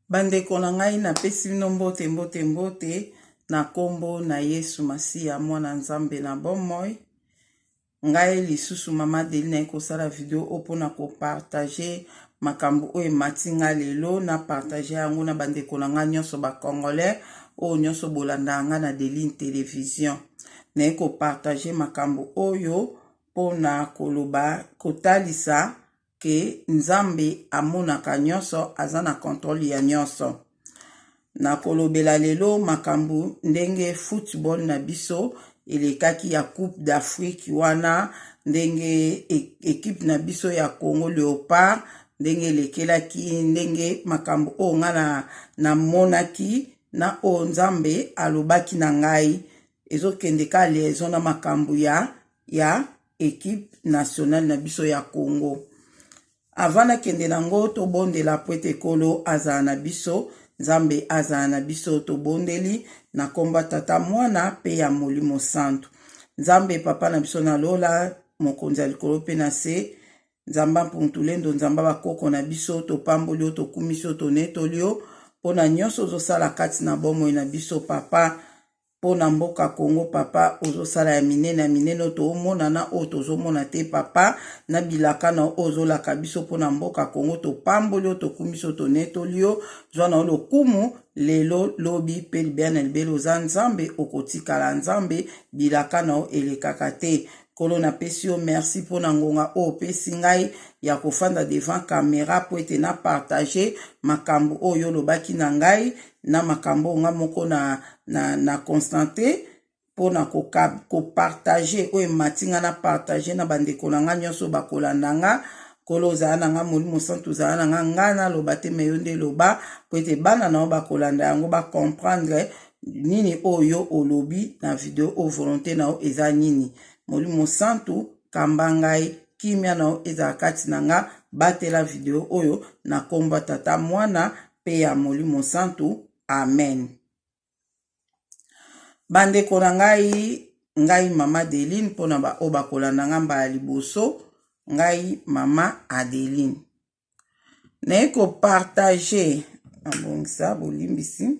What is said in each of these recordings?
Bandeko na ngai na pesi bino mbote na kombo na Yesu Masiya mwana Nzambe na bomoi. Ngai lisusu mama Deline ekosala video opona ko partager makambo oyo matinga lelo na partager yango na bandeko na ngai nyonso ba Congolais o nyonso bolanda nga na Deline Television. Na eko partager makambo oyo pona koloba kotalisa ke Nzambe amonaka nyonso aza na contrôle ya nyonso. Na kolobela lelo makambo ndenge football na biso elekaki ya Coupe d'Afrique wana, ndenge équipe na biso ya Congo Léopard ndenge elekelaki, ndenge makambo o nga na monaki na o Nzambe alobaki na ngai ezokende ka liaison na makambo ya équipe nationale na biso ya Congo. Avana kende nango to bondela pwete kolo azala na biso, Nzambe azala na biso to bondeli na komba tata mwana pe ya Molimo Santo. Nzambe papa na biso na lola mokonzi ya likolo pe na se, Nzamba mpuntulendo Nzamba bakoko na biso to pambolio to kumisio to netolio pona nyonso ozosala kati na bomoi na biso papa. Pona mboka Congo papa ozosala ya minene to omona na o tozomona te papa, na bilaka na ozolaka biso pona mboka Congo to pambolio to kumiso to netolio zwana olo kumu lelo lobi pe libena libelo za Nzambe okotikala Nzambe bilaka na elekaka te. Kolo na pesio merci pona ngonga o pesi ngai ya kofanda devant caméra po ete na partager makambo oyo lobaki na ngai na makambo nga moko na constante pona ko partager oyo matinga na partager na bandeko na nga nyonso bakolanda nga. Kolo za na nga Molimo Santo za na nga ngana loba te meyonde loba po ete bana na bakolanda yango ba comprendre nini oyo olobi na video o volonté na o eza nini. Molimo Santo kamba ngai kimia na eza kati na nga batela video oyo na komba tata mwana pe ya Molimo Santo. Amen. Bandeko na ngai mama Deline pona ba oba kolanda nga mbala liboso, ngai mama Adeline. Na eko partager abongisa bolimbisi.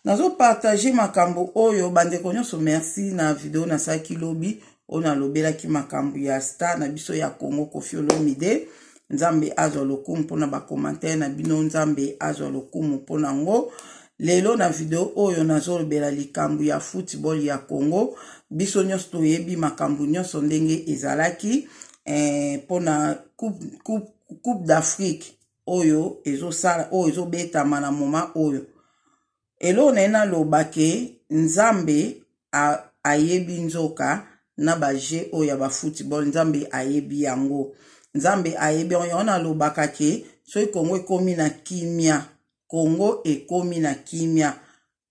Nazo partager makambo oyo bandeko nyonso merci na video na saki lobi ona lobela ki makambo ya star na biso ya Congo Koffi Olomide. Nzambe azwa lokumu pona ba commentaire na bino, Nzambe azwa lokumu pona ngo. Lelo na video oyo nazo lobela likambo ya football ya Congo. Biso nyonso toyebi makambo nyonso ndenge ezalaki pona Coupe d'Afrique oyo ezosala oyo ezobetama na moma oyo. Elo nena lobake Nzambe ayebi nzoka na baje oyo ya ba football, Nzambe ayebi yango. Nzambe ayebi ona lobaka ke so Congo ekomi na kimia, Congo ekomi na kimia,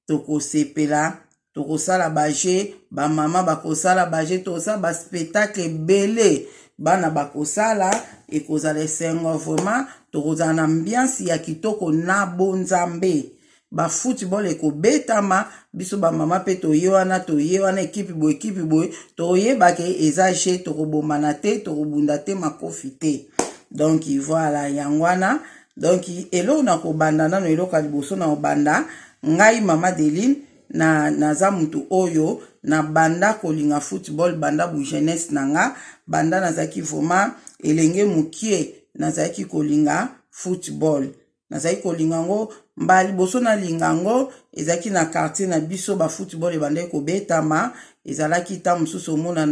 tokosepela tokosala baje, ba mama bakosala baje, tosala ba spectacle belé, bana bakosala ekozala esengo vraiment, tokozala na ambiance ya kitoko na bonzambe. Ba football eko betama biso ba mama pe toye wana ekipe boye toye bake ezaje tokobomana te tokobunda te makofi te. Donc voilà yangwana. Donc elo na ko banda nano eloka liboso na obanda ngai mama Deline na za mutu oyo na banda kolinga football banda bu jeunesse nanga banda nazaki vraiment elenge mukie nazaki kolinga football. Nazaki kolinga ngo mbali boso na lingango ezaki na quartier na biso ba football ebandaki kobetama, ezalaki ta mususu omona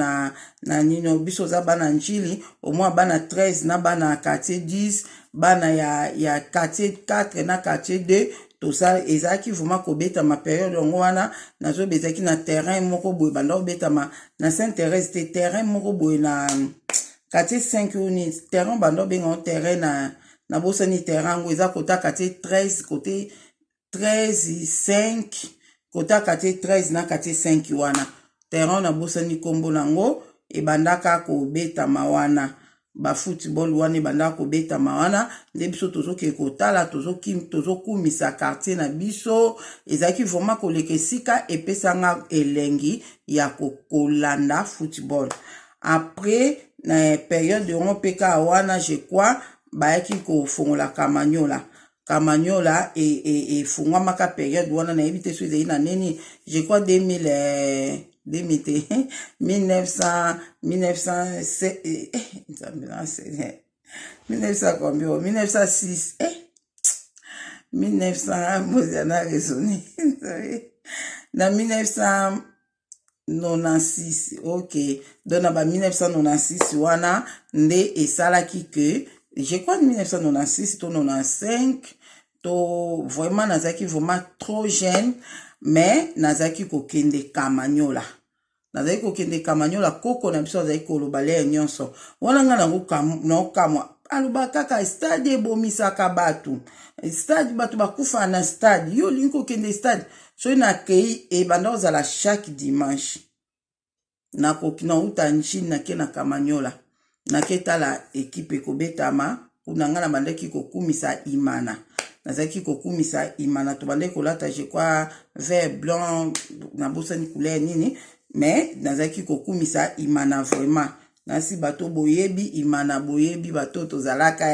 na nino biso za bana njili omwa bana 13 na bana quartier 10 bana ya quartier 4 na quartier 2 to ça ezaki vraiment kobetama période ngo wana nazo bezaki na terrain moko boye banda obetama na Saint-Thérèse te terrain moko boye na quartier 5 uni terrain banda benga terrain na bosani terrain ngo eza kota quartier 13 côté 13 5 kota quartier 13 na quartier 5 wana terrain na bosani kombo nango ebandaka ko betama wana ba football wana ebandaka ko betama wana nde biso tozoke kotala tozokumisa quartier na biso ezaki vraiment koleka sika epesanga elengi ya kolanda football. Après na période de rompeka wana je crois bayaki kofongola Kamanyola. Kamanyola et fungwamaka période wana na ebite so ezali na nini, je crois 1900 combien 1906 1900 mozana raisonné na 1996 ok donc na ba 1996 wana nde esalaki que je crois 1996 to 95 to vraiment nazaki vraiment trop jeune mais nazaki kokende Kamanyola. Nazaki kokende Kamanyola koko na biso azaki koloba le nyonso wana nga nango kamwa aloba kaka stade ebomisaka batu stade batu bakufa na stade yo lingi kokende stade so na kei ebanda ozala chaque dimanche na kokina uta nchini na ke na Kamanyola na ketala ekipe kobetama kuna nga na bandaki kokumisa Imana. Nazaki kokumisa Imana to bandaki kolata je crois vert blanc na bosani couleur nini mais nazaki kokumisa Imana vraiment. Nasi bato boyebi Imana boyebi bato tozalaka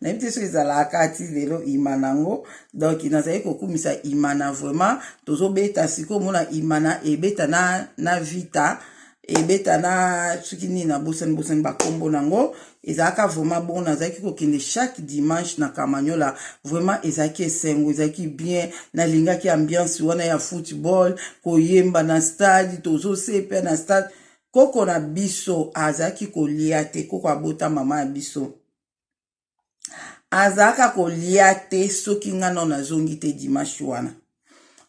na bite so ezalaka ti lelo Imanango donc nazaki kokumisa Imana vraiment tozobeta siko mona Imana ebeta na vita ebeta na sukini na bosani bakombo nango ezaka vraiment bon nazaki kokende chaque dimanche na Kamanyola vraiment ezaki esengo ezaki bien na lingaki ambiance wana ya football koyemba na stade tozo sepe na stade koko na biso azaki kolia te koko abota mama ya biso azaka kolia te soki nga na nazongi te dimanche wana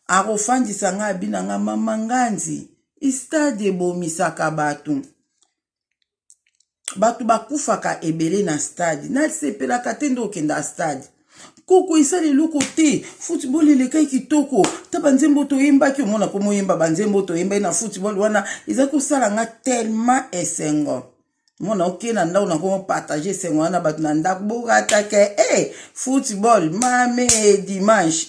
akofandisa nga abinanga mama nganzi stade ebomisaka batu bakufaka ebele na stade nasepelaka te nde okenda stade koko isali eloko te football elekai kitoko ta banzembo toyembaki omona ko moyemba banzembo toyembai na football wana eza kosala nga tellement esengo mona okena ndao na ko partager esengo wana batu na ndako bokatake football mame dimanche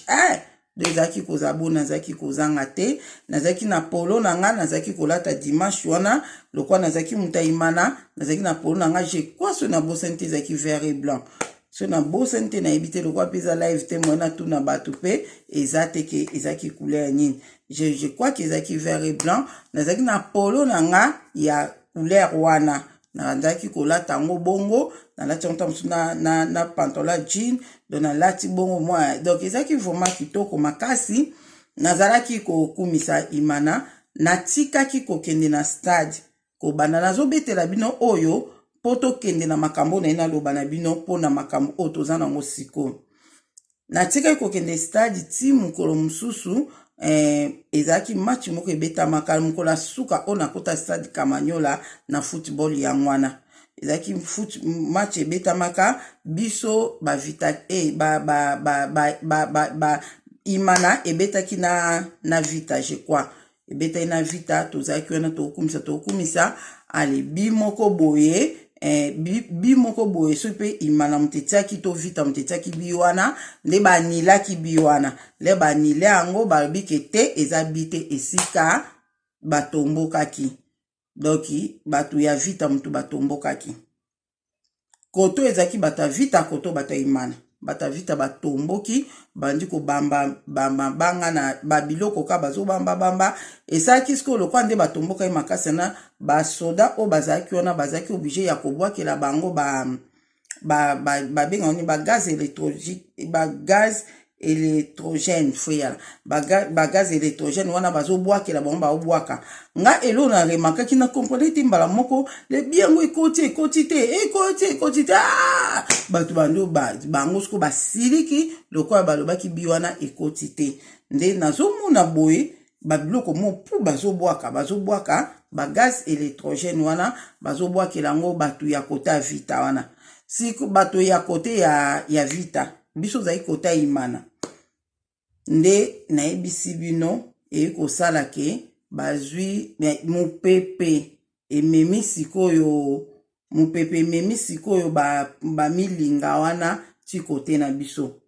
Nezaki kozabona nazaki kozanga te nazaki na polo nanga nazaki kolata dimanche wana lokwa nazaki mutaimana nazaki na polo nanga je quoi so na bosente zaki vert et blanc so na bosente na ebite lokwa peza live te mona tu na batu pe ezate ke ezaki couleur nini je crois que ezaki vert et blanc nazaki na polo nanga ya couleur wana nazaki kolata ngo bongo nalati na pantalon jean donc nalati bongo moi donc ezaki vraiment kitoko makasi nazalaki kokumisa Imana natikaki kokende na stade kobanda nazobetela bino oyo poto kende na makambo na ina loba na bino pona makambo oyo toza nango siko natikaki kokende stade ti mokolo mosusu ezaki match moko ebetamaka mokolo suka ona kota stade Kamanyola na football ya ngwana ezaki match ebetamaka biso ba vita Imana ebetaki na vita je crois ebetaki na vita tozaki wana tokumisa ale bimoko boye bimoko boye so pe Imana mutetiaki to vita mutetiaki biwana nde banilaki biwana le banile yango balobike te eza bite esika batombokaki donc batu ya vita mutu batombokaki koto ezaki bata vita koto bata Imana bata vita batomboki bandi ko banga na babiloko ka bazo bamba esaki siko lokwa nde batomboka makasi na basoda o bazaki wana bazaki obligé ya kobwakela bango benga ni ba gaz électrogène foya ba gaz électrogène wana bazobwakela bango baobwaka nga elo na remakaki na comprendre te mbala moko le biango ekoti te batu bando bango siko basiliki lokwa balobaki biwana ekoti te nde nazomona boye babiloko mo pu bazobwaka ba gaz électrogène wana bazobwakela ngo batu ya kota vita wana siko batu ya kote ya vita biso zai kota Imana nde naebisi bino ekosala ke bazwi mupepe ememi sikoyo ba milinga wana ti kote na biso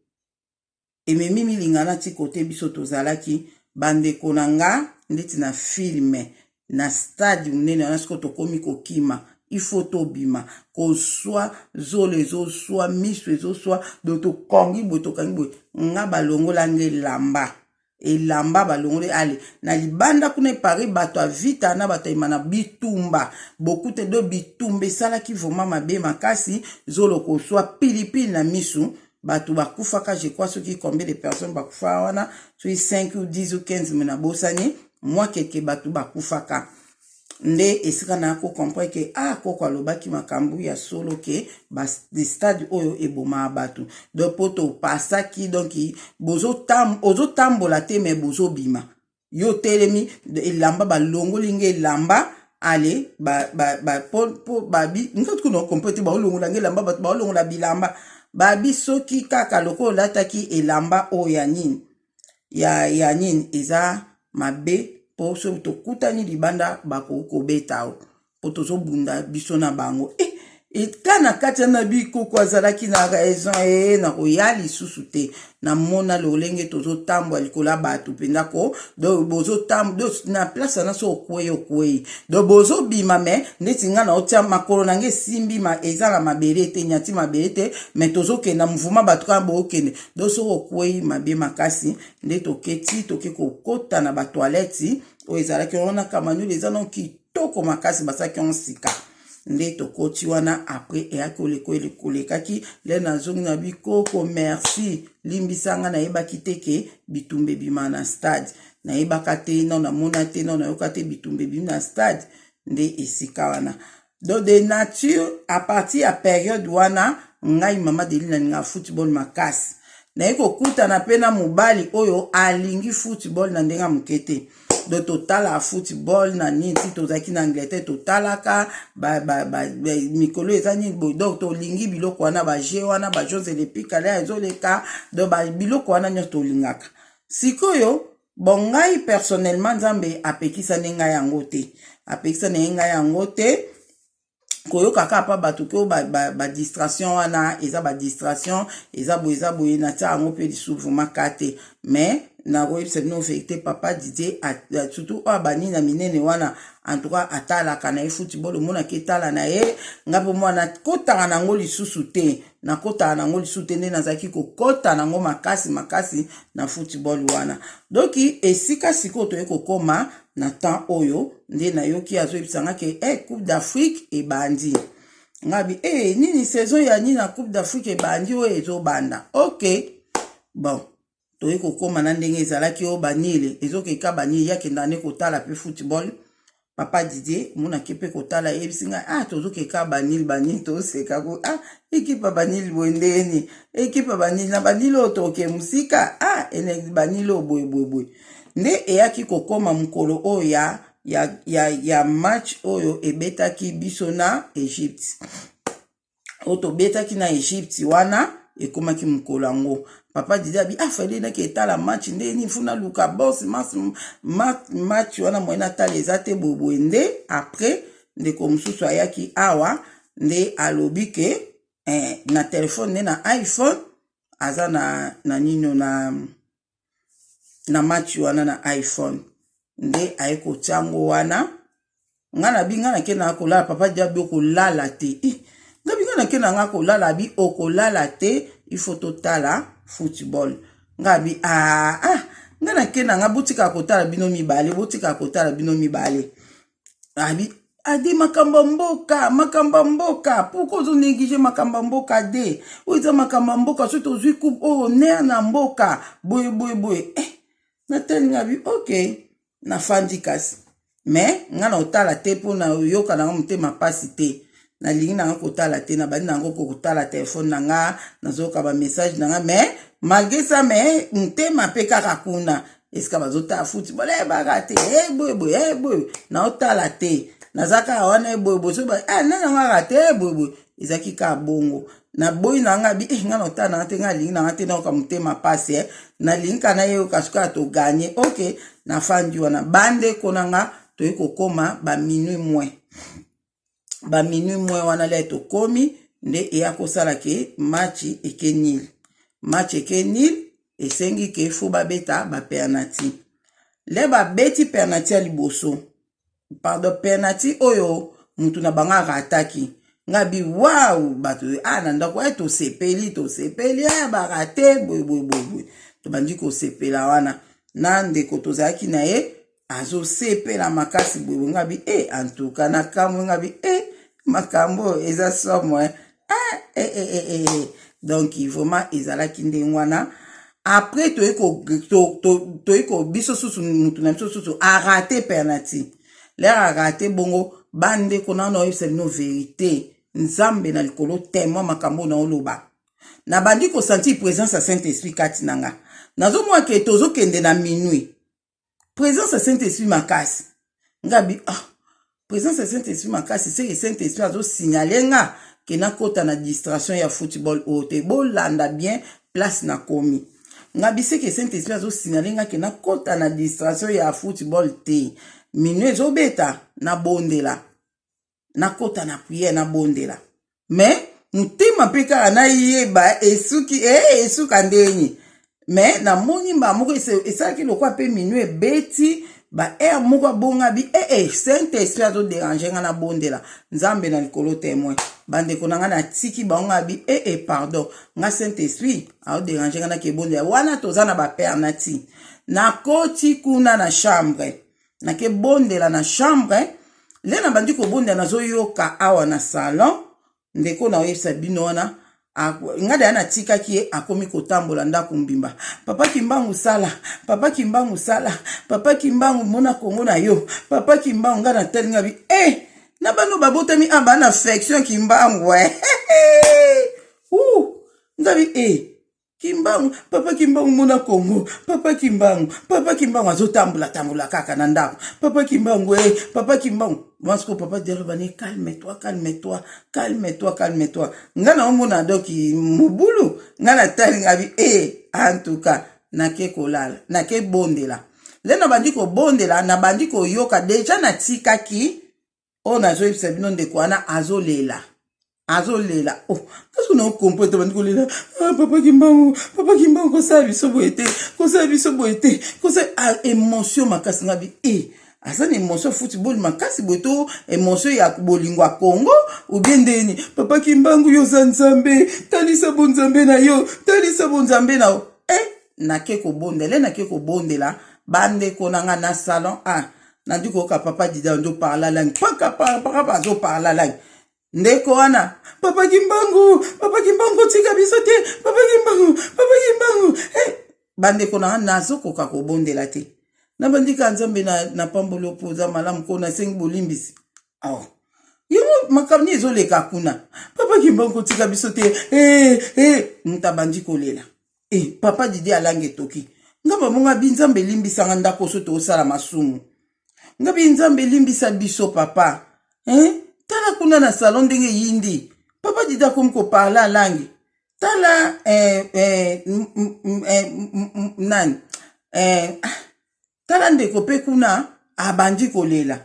ememi milinga na ti kote biso tozalaki bandeko na nga ndeti na filme na stade munene wana siko tokomi kokima il faut tobima ko soit zolo ezo soit miso ezo soit do to kongi bo to kangi bo nga balongola ngelamba elamba balongole ale na libanda kuna pari bato avita na bato imana bitumba beaucoup te do bitumbe sala ki vraiment mabe makasi zolo ko soit pilipili na misu bato bakufaka je crois soki combien de personnes bakufa wana soki 5 ou 10 ou 15 mena bosani moi keke bato bakufaka nde esika na ko comprendre que koko alobaki makambu ya solo ke de stade oyo eboma bato donc poto pasaki donc ozo tambola te me bozo bima yo telemi elamba balongoli nge elamba ale po babi nkoto kuno comprendre ba olongola nge elamba bato ba olongola bilamba babi soki kaka loko lataki elamba oyo ya nini eza mabe po so to kutani libanda bako kobeta o po to so bunda biso na bango kana kati na biko kwa zalaki na raison na oyali susute na mona lolenge to zo tambo alikola batu penda ko do bozo tambo do na place na so okwe do bozo bima me netinga na otia makolo nange simbi ma ezala mabere te nyati mabere te me tozo ke na mvuma batu ka bo okende do so okwe mabe makasi nde to keti to ke ko kota na ba toilette o ezala ke ona kamanu les anon ki toko makasi basaki on sika nde to koti wana après ekole kaki le na zongi na bikoko merci limbisanga na yeba kiteke bitumbe bima na stade na yeba kate na mona te na yokate bitumbe bima na stade nde esika wana do de nature à partir ya période wana ngai mama Deline na football makasi na eko kuta na pena mobali oyo alingi football na ndenga mukete do total a football na niti tozaki na Angleterre totalaka mikolo ezani do to lingi biloko wana ba je wana ba Jose le Picale ezoleka do ba biloko wana nyo to lingaka sikoyo bongai personnellement nzambe apekisa nenga yango te koyo kaka pa batu ko ba distraction wana eza ba distraction eza boye na ta ngo pe disuvu makate mais na website no vérité papa Didier surtout abani na minene wana en tout cas atala kana football mona ketala na ye ngapo mwana kota na ngo lisusu te na kota na ngo lisusu te na zaki ko kota na ngo makasi na football wana donc esika siko to eko koma na temps oyo nde na yoki azo bisanga ke Coupe d'Afrique e bandi ngabi nini saison ya nini na Coupe d'Afrique e bandi o ezo banda OK bon to eko koma na ndenge ezalaki o banile ezokeka banile yake ndane kotala pe football papa Didier muna kepe kotala ebisinga tozokeka banile to seka ko ekipa banile bondeni ekipa banile na banile otoke musika ene banile boy nde eyaki kokoma mukolo oyo ya match oyo ebetaki biso na Egypte oto betaki na Egypte wana ekomaki mukolo yango papa Didier abi fallait na ketala match nde ni funa luka boss match wana moyena tala ezate boboe nde après nde ko mususu ayaki awa nde alobi ke na telefone nde na iPhone aza na nino na match wana na iPhone nde ayeko tiango wana ngana bi ngana ke na kolala papa Didier bi okolala te ngabi ngana ke na nga kolala bi okolala te il faut totala football ngabi ngana ke na nga butika kotala bino mibale abi ade makamba mboka pourquoi vous négligez makamba mboka de oza makamba mboka so to zui coupe ner na mboka boy na tel ngabi OK na fandikasi mais ngana otala te po na yoka na mutema pasi te na lingi na kotala te na bandi na kotala telefone na nga nazoka ba message na nga mais malgré ça mais mutema pe kaka kuna eska bazota football bagate boy na otala te nazaka wana boy so ba na nga te boy ezaki ka bongo na boy na nga bi nga na otala na te nga lingi na te na ka mutema pasi na lingi kana yo kasuka to gagner OK na fandi wana bande konanga to ekokoma ba minuit moins wana le to komi nde eya kosala ke match eke nil esengi ke fo babeta ba penalty le babeti penalty ya liboso pardon penalty oyo mutu na banga rataki ngabi wow bato na ndako to sepeli ba rate boy to bandi ko sepela wana na ndeko tozaki na ye azo sepela makasi boy ngabi antuka na kamwe ngabi makambo eza somo donc vraiment ezalaki ndengwana après toyeko biso susu mutu na biso susu a raté penalty l'air a raté bongo bande kona no yebisa no vérité nzambe na likolo témoin makambo na oloba na bandi ko sentir présence à Saint-Esprit kati nanga nazo mwa ke tozo kende na minuit présence à Saint-Esprit makasi ngabi présence à Saint-Esprit makasi c'est que Saint-Esprit azo signaler nga ke na kota na distraction ya football ote bolanda bien place na komi ngabi c'est que Saint-Esprit azo signaler nga ke na kota na distraction ya football te minuit ezobeta na bondela na kota na prière na bondela mais mutima pe kaka na yeba esuka ndenyi mais na moni mba moko esalaki lokwa pe minuit ebeti ba moko bonga bi Saint-Esprit azo déranger nga na bondela nzambe na likolo témoin bandeko na nga na tiki bango bi pardon nga Saint-Esprit azo déranger nga na ke bondela wana toza na ba père nati na koti kuna na chambre na ke bondela na chambre le na bandi ko bondela nazo yoka awa na salon ndeko na oyebisa bino wana ngada na tika ki akomi kotambola ndako mbimba papa kimbangu sala papa kimbangu mona kongo na yo papa kimbangu ngana telinga bi na bano babotami bana affection kimbangu ngabi kimbangu papa kimbangu mona kongo papa kimbangu azotambola kaka na ndako papa kimbangu Masko papa dialo bani calme-toi ngana omona doki mubulu ngana tali ngabi en tout cas na ke kolala na ke bondela lena bandiko bondela na bandiko yoka deja na tikaki ona zo yebisa bino ndeko wana azolela kaso na comprendre bandiko lela papa kimbangu kosala biso boyete kosa émotion makasi ngabi asa ni émotion football makasi boto émotion ya bolingwa Congo ou bien ndeni papa kimbangu yo nzambe talisa bonzambe na yo na ke ko bondela bande konanga na salon na ndiko ka papa dida ndo parla langue papa zo parla langue ndeko wana papa kimbangu tika biso te papa kimbangu bande konanga nazo koka ko bondela te na bandika nzambe na pambolo poza malamu kona sengi bolimbisi yimo makamni ezoleka kuna papa kimbangu tika biso te mutabandi kolela papa didi alange toki ngamba monga binzambe limbisa nganda ko soto osala masumu ngabi nzambe limbisa biso papa tala kuna na salon ndenge yindi papa didi akomko parla langue tala nani tala ndeko pe kuna abandi kolela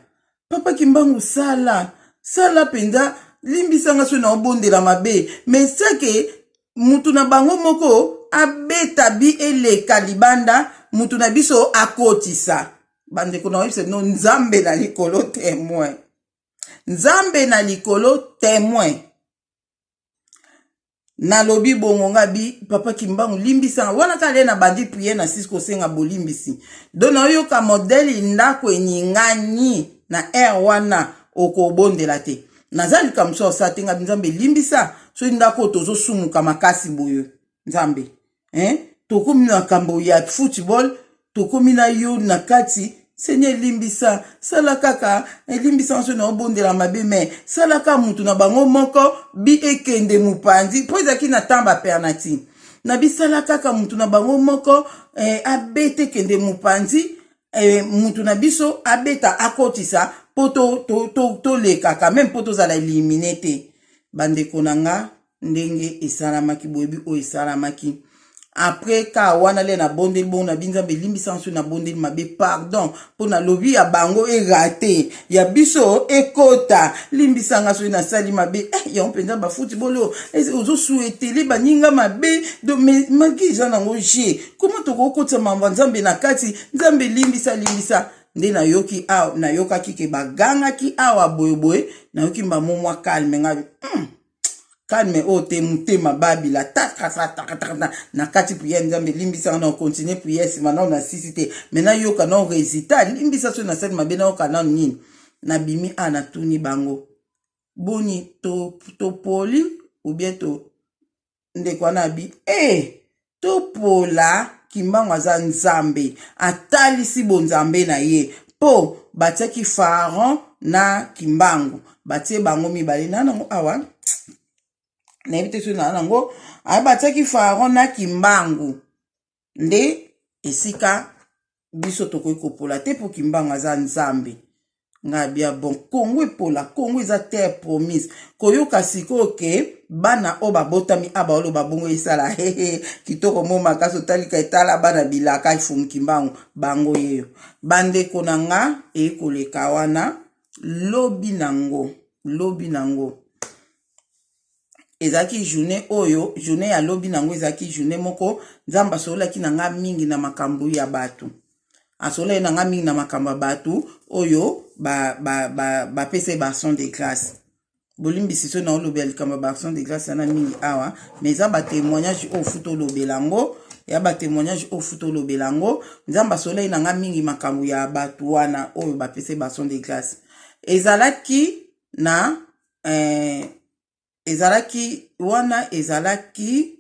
papa kimbangu sala penda limbisanga so na obondela mabe mais sake mutu na bango moko abeta bi eleka libanda mutu na biso akotisa bandeko na webse no nzambe na likolo témoin na lobi bongo ngabi papa kimbangu limbisa wana kale na bandi prier na sisko senga bolimbisi dona yoka modeli ndako enyingani na wana okobondela te nazali kamso satenga nzambe limbisa so ndako tozo sumuka makasi boyo nzambe tokomi na kambo ya football tokomi na yo na kati Seigneur limbisa sala kaka limbisa so na obondela mabe me sala ka mutu na bango moko bi ekende mupanzi poza ki na tamba pernati na bisala kaka mutu na bango moko abete kende mupanzi mutu na biso abeta akotisa poto to leka ka même poto za la éliminer bande konanga ndenge esalamaki boyebi o esalamaki après ka wana le na bondeli bon na binzambe limbisa nso na bondeli mabe pardon pona lobi ya bango raté ya biso ekota limbisa nga so na sali mabe ya mpenza ba football ozo souhaiter baninga mabe do magi za nango je comment to kokota mamba nzambe na kati nzambe limbisa nde nayoki awa nayokaki ke bagangaki awa boyeboye nayoki mbamo mwa calme ngabi calme o te mutema babila takatakatakata na kati prière nzambe limbisa na continue prière sima na na sisite mena yoka na résultat limbisa so na sel mabe na yoka na nini na bimi ana tuni bango boni to poli ou bien to ndekwa na bi to pola kimbango aza nzambe atalisi bonzambe na ye po batiaki Pharaon na kimbangu batie bango mibale na nango awa na ebite so na nango batiaki Pharaon na kimbangu nde esika biso tokoki kopola te po kimbangu aza nzambe nga bia bon Kongo epola Kongo eza terre promise koyoka sikoyo ke bana o babotami abaolo babongo esala kitoko mo makaso talika etala bana bilaka ifumu kimbangu bango yeyo bandeko na nga ekoleka wana lobi nango ezaki journée oyo journée ya lobi nango ezaki journée moko nzambe asololaki na nga mingi na makambo ya bato asololaki na nga mingi na makambo ya bato oyo bapesa bason de grâce bolimbisi so na olobi ya likambo ya bason de grâce yana mingi awa mais eza batémoignage oyo futa olobelango ya batémoignage oyo futa olobelango nzambe asololaki na nga mingi makambo ya bato wana oyo bapesa bason de grâce ezalaki na ezalaki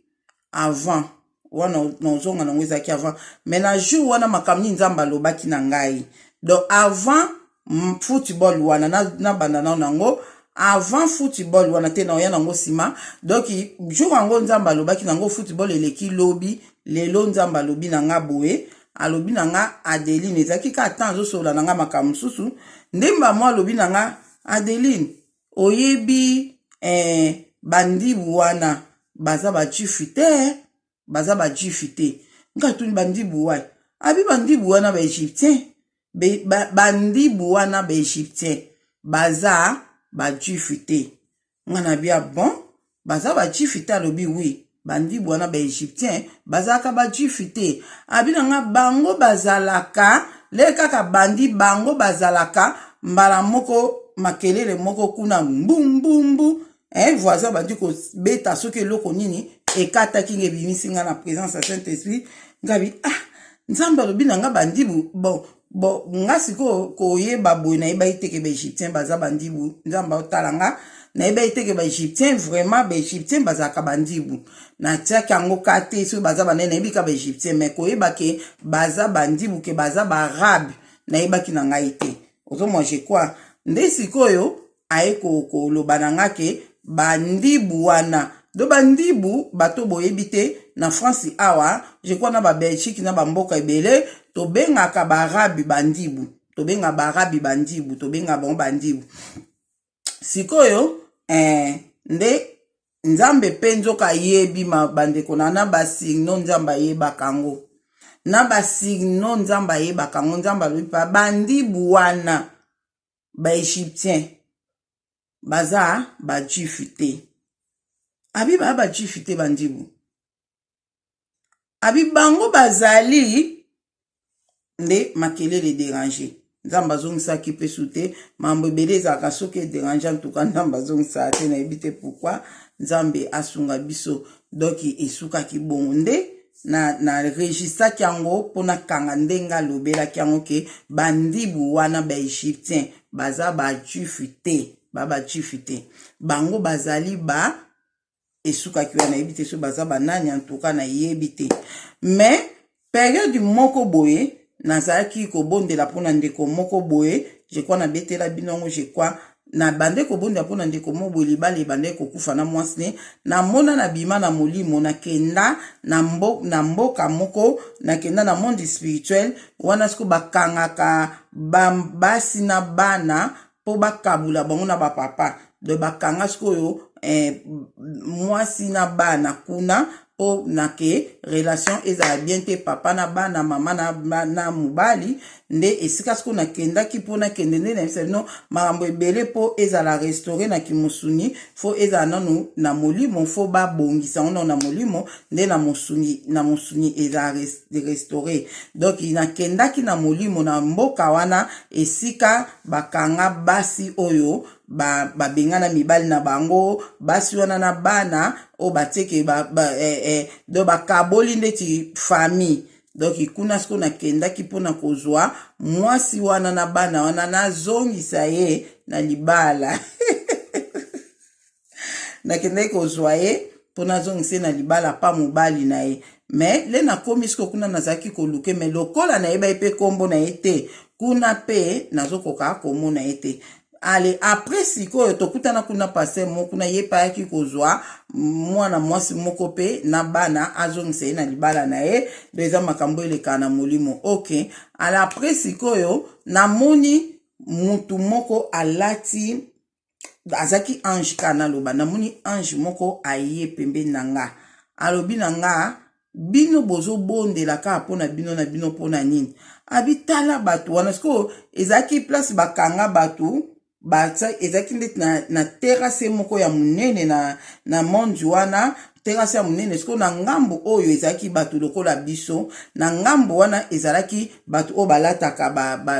avant wana nozonga nango ezalaki avant mais na jour wana makambo nini nzambe alobaki na ngai donc avant football wana na banda nango avant football wana te na oya nango sima donc jour yango nzambe alobaki nango football eleki lobi lelo nzambe alobi na nga boye alobi na nga Adeline ezalaki ka temps azosola na nga makambo mosusu ndemba mwa alobi na nga Adeline oyebi bandibu wana baza bajifu te nga tuni bandibu wai abi bandibu wana baegyptien bandibu wana baegyptien baza bajifu te nga na bia bon baza bajifu te alobi wi bandibu wana baegyptien bazalaka bajifu te abi na nga bango bazalaka le kaka bandi bango bazalaka mbala moko makelele moko kuna mbumbumbu voisin bandi ko beta soki eloko nini ekataki nge bimisi nga na présence ya Saint-Esprit ngabi nzambe alobi na nga bandibu bon nga siko koyeba boye nayeba iteke baegyptien baza bandibu nzambe otala nga nayeba iteke baegyptien vraiment baegyptien bazalaka bandibu natiaki yango kate soki baza banene nayebi ka baegyptien mais koyeba ke baza bandibu ke baza baarabe nayebaki na ngai te ozomwa je crois nde sikoyo aye koloba na nga ke bandibu wana do bandibu bato boyebi te na France awa je crois na ba Belgique na ba mboka ebele tobengaka baarabi bandibu tobenga baarabi bandibu tobenga bon bandibu sikoyo nde nzambe pe nzoka yebi bandeko na basigno nzambe ayebaka yango na basigno nzambe ayebaka yango nzambe alobi pa bandibu wana baegyptien baza bajifu te abi ba bajifu te bandibu abi bango bazali nde makelele déranger nzambe azongisaki mpe su te mambo ebele ezalaka soki edérange antuka nzambe azongisaka te nayebi te pourkui nzambe asunga biso doki esukaki bongo nde na registraki yango mpona kanga ndenge alobelaki yango ke bandibu wana baegyptien baza bajifu te bajifu te bango bazali esukaki wana nayebi te so baza banani antuka nayebi te mais période moko boye nazalaki kobondela mpona ndeko moko boye je crois nabetela bino yango je crois na bande kobondela mpona ndeko moko boye libala ebande kokufa na mwasi namona na bima na molimo nakenda na mboka moko nakenda na monde spirituel wana siko bakangaka basi na bana po bakabula bango na bapapa de bakanga sikoyo mwasi na bana kuna o nake relation eza bien te papa na bana mama na mobali nde esika siko na kendaki pona kende nde na bisa no makambo ebele po eza la restaurer na kimusuni fo eza nanu na molimo fo ba bongisa ono na molimo nde na musuni eza restaurer donc na kendaki na molimo na mboka wana esika bakanga basi oyo bengana mibali na bango basi wana na bana o bateke do bakaboli ndeti famille donc kuna siko na kendaki pona kozwa mwasi wana na bana wana nazongisa ye na libala nakendaki kozwa ye pona zongisa na libala pa mobali na ye mais le nakomi siko kuna nazalaki koluke mais lokola nayeba ye mpe kombo na ye te kuna mpe nazokoka komona ye te ale après sikoyo tokutana kuna pase moko kuna ye payaki kozwa mwana mwasi moko pe na bana azongisa ye na libala na ye do eza makambo eleka na molimo ok ale après sikoyo namoni mutu moko alati azaki ange kana loba namoni ange moko aye pembeni na nga alobi na nga bino bozobondelaka mpona bino na bino mpona nini abitala bato wana siko ezaki place bakanga bato ezaki ndeti na terrasse moko ya munene na monde wana terrasse ya munene siko na ngambo oyo ezalaki bato lokola biso na ngambo wana ezalaki bato oyo balataka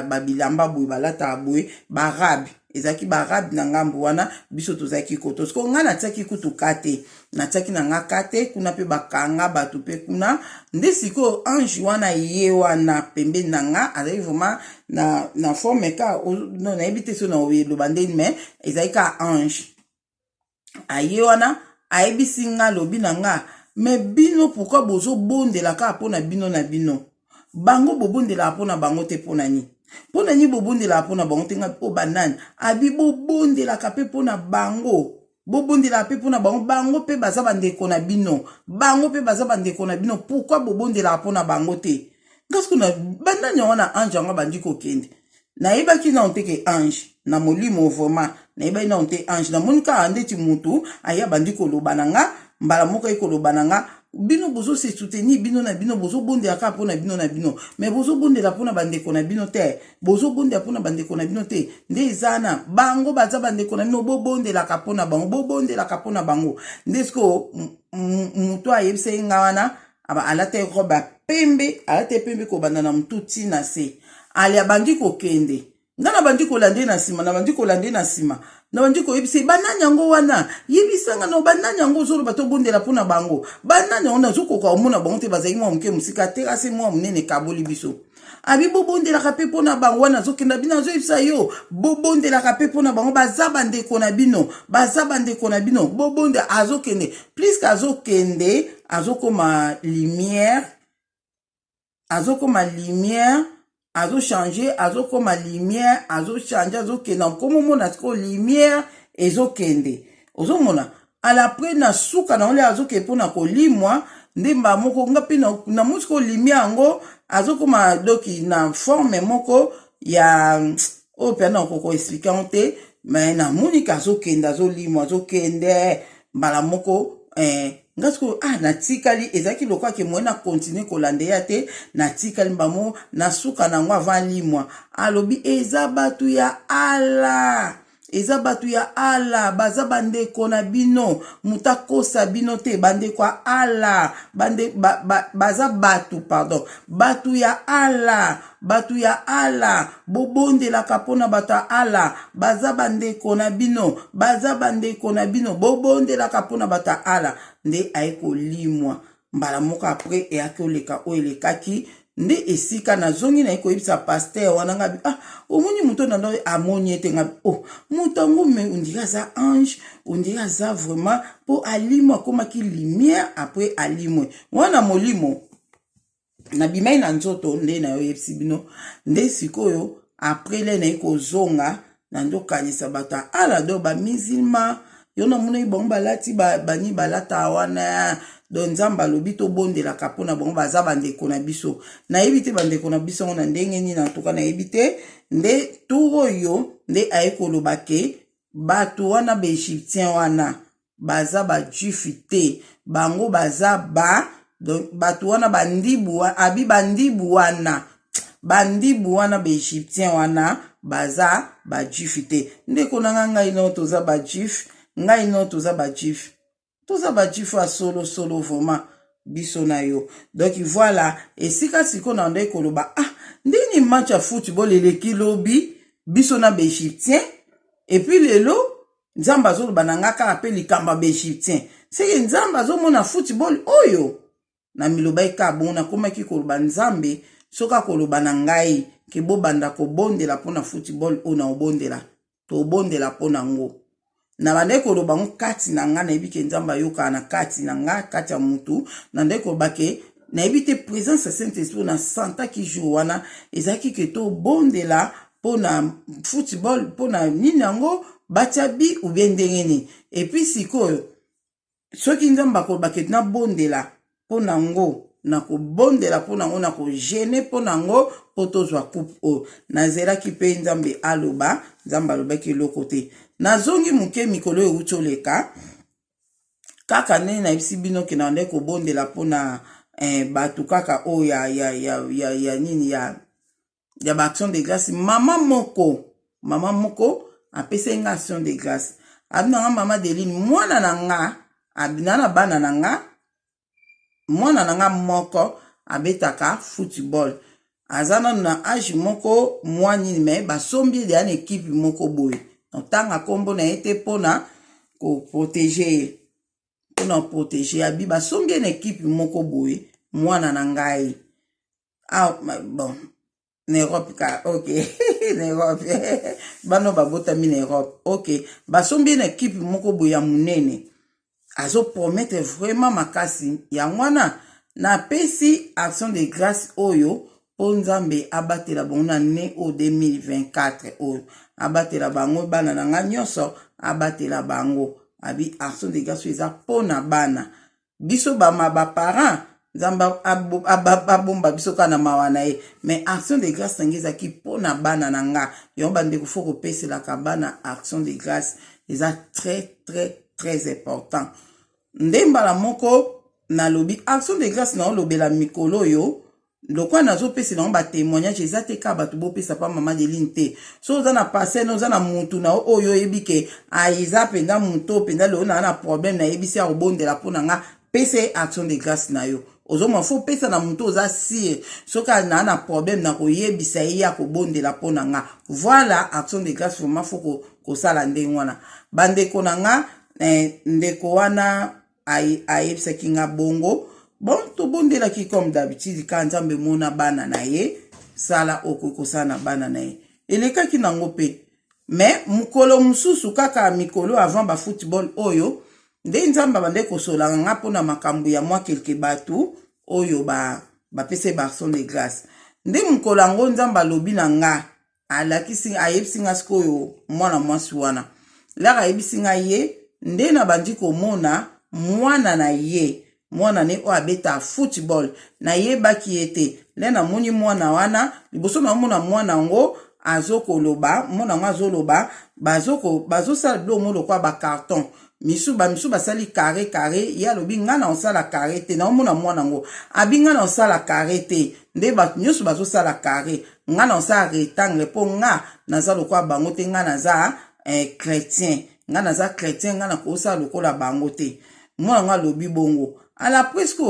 babilamba boye balataka boye barabi ezalaki barabi na ngambo wana biso tozalaki koto siko nga natiaki kutu kate natiaki na nga kate kuna pe bakanga bato pe kuna nde siko ange wana ye wana pembeni na nga azali vraiment na forme ka no nayebi te so na oyeloba ndeni me ezalaki ka ange aye wana ayebisi nga lobi na nga me bino pourquoi bozobondelaka mpona bino na bino bango bobondelaka mpona bango te mpona nini mpona nini bobondelaka mpona bango te nga mpo banani abi bobondelaka mpe mpona bango bobondelaka mpe mpona bango bango mpe baza bandeko na bino bango mpe baza bandeko na bino pourquoi bobondelaka mpona bango te ngasko na banani wana ange yango bandi kokende nayebaki na onteke ange na molimo vraiment nayebaki na onte ange namoni kaka ndeti mutu aya bandi koloba na nga mbala moko ayi koloba na nga bino bozo se soutenir bino na bino bozo bondela ka mpona bino na bino mais bozo bondela mpona bandeko na bino te bozo bondela mpona bandeko na bino te nde ezana bango baza bandeko na bino bobondelaka mpona bango bobondelaka mpona bango nde siko mutu ayebisa nga wana alata robe ya pembe alata pembe kobanda na mutu ntina se ali abandi kokende nga na bandi kolande na nsima na bandi kolande na nsima na bandi koyebisa banani yango wana yebisanga na banani yango ozoloba tobondela mpona bango banani yango nazokoka omona bango te bazali mwa moke mosika terase mwa monene kaboli biso abi bobondelaka mpe mpona bango wana azokenda bino azoyebisa yo bobondelaka mpe mpona bango baza bandeko na bino baza bandeko na bino bobonde azokende puiske azokende azokoma lumière azochanger azokoma lumière azochange azokenda komomona siko lumière ezokende ozomona alapres na suka na ole azoke mpona kolimwa ndemba moko nga mpe na mosiko lumière yango azokoma doki na forme moko ya oyo mpe na okoko explike yango te me namoni ka azokende azolimwa azokende mbala moko ngasko natikali ezaki lokwaki mwe na continue kolande ya te natikali mbamo na suka nango avant limwa alobi eza batu ya ala baza bandeko na bino mutakosa bino te bandeko ya ala baza batu ya ala bobondelaka mpona bato ya ala baza bandeko na bino bobondelaka mpona bato ya ala nde aye kolimwa mbala moko apres eyaki oleka oyo elekaki nde esika nazongi na koyebisa pasteur wana ngabi omoni muto na ndo amoni ete ngabi muto ngo me ondira za ange ondira za vraiment po alimwa komaki lumière après alimwe wana molimo na bimai na nzoto nde na yo yebisi bino nde sikoyo après le na kozonga na ndo kanisa bata ala do ba musulman yo na mona ibongo balati bani balata wana don nzamba lobi to bondelaka mpona bango baza bandeko na biso nayebi te bandeko na biso na ndenge nini na tuka nayebi te nde turo oyo nde aye koloba ke bato wana baegyptien wana baza ba juif te, bango baza ba, donc batu wana bandibu, abi bandibu wana, bandibu wana ba Egyptien wana, baza ba juif te. Ndeko na ngai no toza ba juif, ngai no toza ba juif. Toza ba juif a solo vraiment biso na yo. Donc voilà, et sika siko na ndeko loba, ndini match ya football eleki lobi, biso na ba Egyptien, et puis lelo, nzamba zo bananga ka appelle likamba ba Egyptien. C'est que nzamba zo mona football oyo. Na miloba eka bona koma ki koloba nzambe, soka koloba na ngai, ke bo banda ko bondela pona football ona obondela. To bondela pona ngo. Na bande koloba ngo kati na nga na ebike nzamba yoka na kati na nga, kati ya mutu, na nde koloba ke na ebite présence ya Saint-Esprit na santa ki jour wana, ezaki ke to bondela pona football, pona nini yango, batiabi ou bien ndengeni. Et puis sikoyo, soki nzamba koloba ke na bondela pona ngo, na ko bondela pona ngo, na ko gêner pona ngo, poto zwa coupe o. Na zela ki pe nzambe aloba, nzamba aloba ki lokote. Na zongi muke mikolo e ucholeka, kaka ne na ipsi bino ke na ndeko bondela pona batu kaka o ya nini ya ba action de grâce. Mama moko apese nga action de grâce. Abina nga mama Deline, mwana na nga, abina na bana na nga, mwana na nga moko, abetaka football. Azana na âge moko, mwani me, basombi de an équipe moko boye. Donc, tanga kombo na ete pona ko protéger. Pona protéger. Abi, basombi en équipe moko boye, mwana na ngai. Bon. N'Europe ka, ok. N'Europe. Bano babota mi n'Europe. Ok. Basombi en équipe moko boye ya munene. Azo promettre vraiment makasi. Ya mwana na pesi action de grâce oyo. Po nzambe abatela bango na ne o 2024 oyo. Abatela bango bana na nga nyonso. Abatela bango. Abi action de grâce eza pona bana. Biso ba parents. Nzamba abomba biso kana mawana e. Mais action de grâce ngeza ki pona bana na nga. Yo bande ko foko pese la kabana action de grâce. Eza très important. Ndemba la moko na lobi action de grâce na lobela mikolo yo. Lokwa nazo pese na ba témoignage ezate ka batu bo pesa pa mama Deline te. So za na passé no za na muntu na oyo ebike aiza penda muntu penda lo na problème na ebisi a obondela pona nga pese action de grâce na yo. Ozo mo fo pesa na muntu oza sire. Soka na problème na ko yebisa ya ko bondela pona nga. Voilà action de grâce vraiment fo ko sala ndengwana. Bande ko na nga ndeko wana ayebisa kinga bongo. Bon, to bondela ki comme d'habitude ka nzambe mona bana na ye, sala okoko sana bana na ye. Eleka ki nango pe. Mais mukolo mususu kaka mikolo avant ba football oyo, nde nzamba bande kosola nga pona makambu ya mwa kelke batu oyo ba pese barson de grâce. Nde mukolo ngo nzamba lobi na nga alakisi ayebisi nga sikoyo mwana mwasi wana. Lara ayebisi nga ye, nde na bandi komona mwana na ye. Mwana ne o abeta football na yebaki ete lena muni mwana wana liboso na mona mwana ngo azoko loba mwana ngo azoloba bazo sala do mo lokwa ba carton misu basali carré ya lobi ngana osala carré te na mona mwana ngo abinga na osala carré te nde ba nyusu bazo sala carré ngana osala rectangle po nga naza lokwa bango te ngana za chrétien ngana za chrétien ngana ko sala lokola bango te mwana ngo lobi bongo ala presque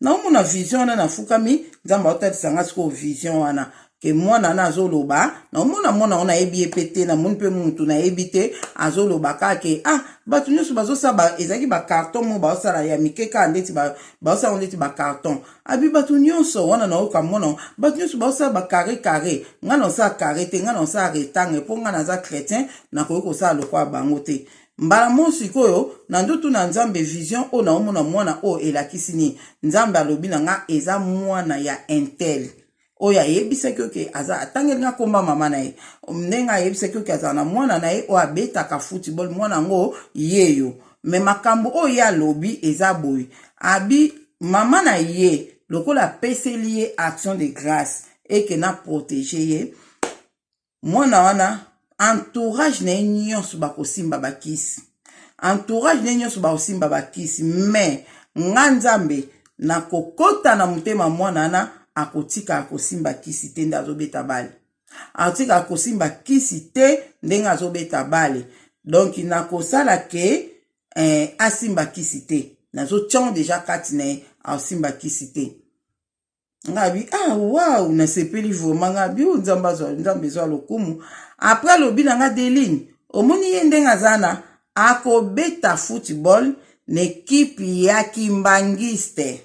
na omona vision na fukami nzamba otatisa nga siko vision wana ke mwana na azoloba na omona mwana ona ebi epete na moni pe muntu na ebite azoloba kake batu nyonso bazosala ezaki ba carton mo bazosala ya mikeka ndeti bazosala ndeti ba carton abi batu nyonso wana na oka mona batu nyonso bazosala ba carré nga na osala carré te nga na osala rectangle po nga na za chrétien na koyoko osala lokwa bango te. Mbala monsi koyo, na ndotu na nzambe vision o na omona mwana o elakisi ni. Nzambe alobi na nga eza mwana ya intel. O ya yebisa kyoke aza atangeli nga komba mama na ye. Mnenga yebisa kyoke aza na mwana na ye o abetaka football mwana ngo yeyo. Me makambo o ya lobi eza boy. Abi mama na ye lokola pese liye action de grâce eke na protéger ye. Mwana wana entourage na nyonso bakosimba bakisi. entourage ne nyonso baosimba bakisi mais nga Nzambe na kokota na mutema mwana na akotika akosimba kisi te nde azobeta bale akotika akosimba kisi te ndenge azobeta bale donc nakosala ke asimba kisi te nazotiango deja kati na ye asimba kisi te ngabi wow nasepeli vraiment ngabi Nzambe zwa lokumu après lobi na nga Deline omoni ye ndenge azana akobeta football na ekipe ya Kimbangiste.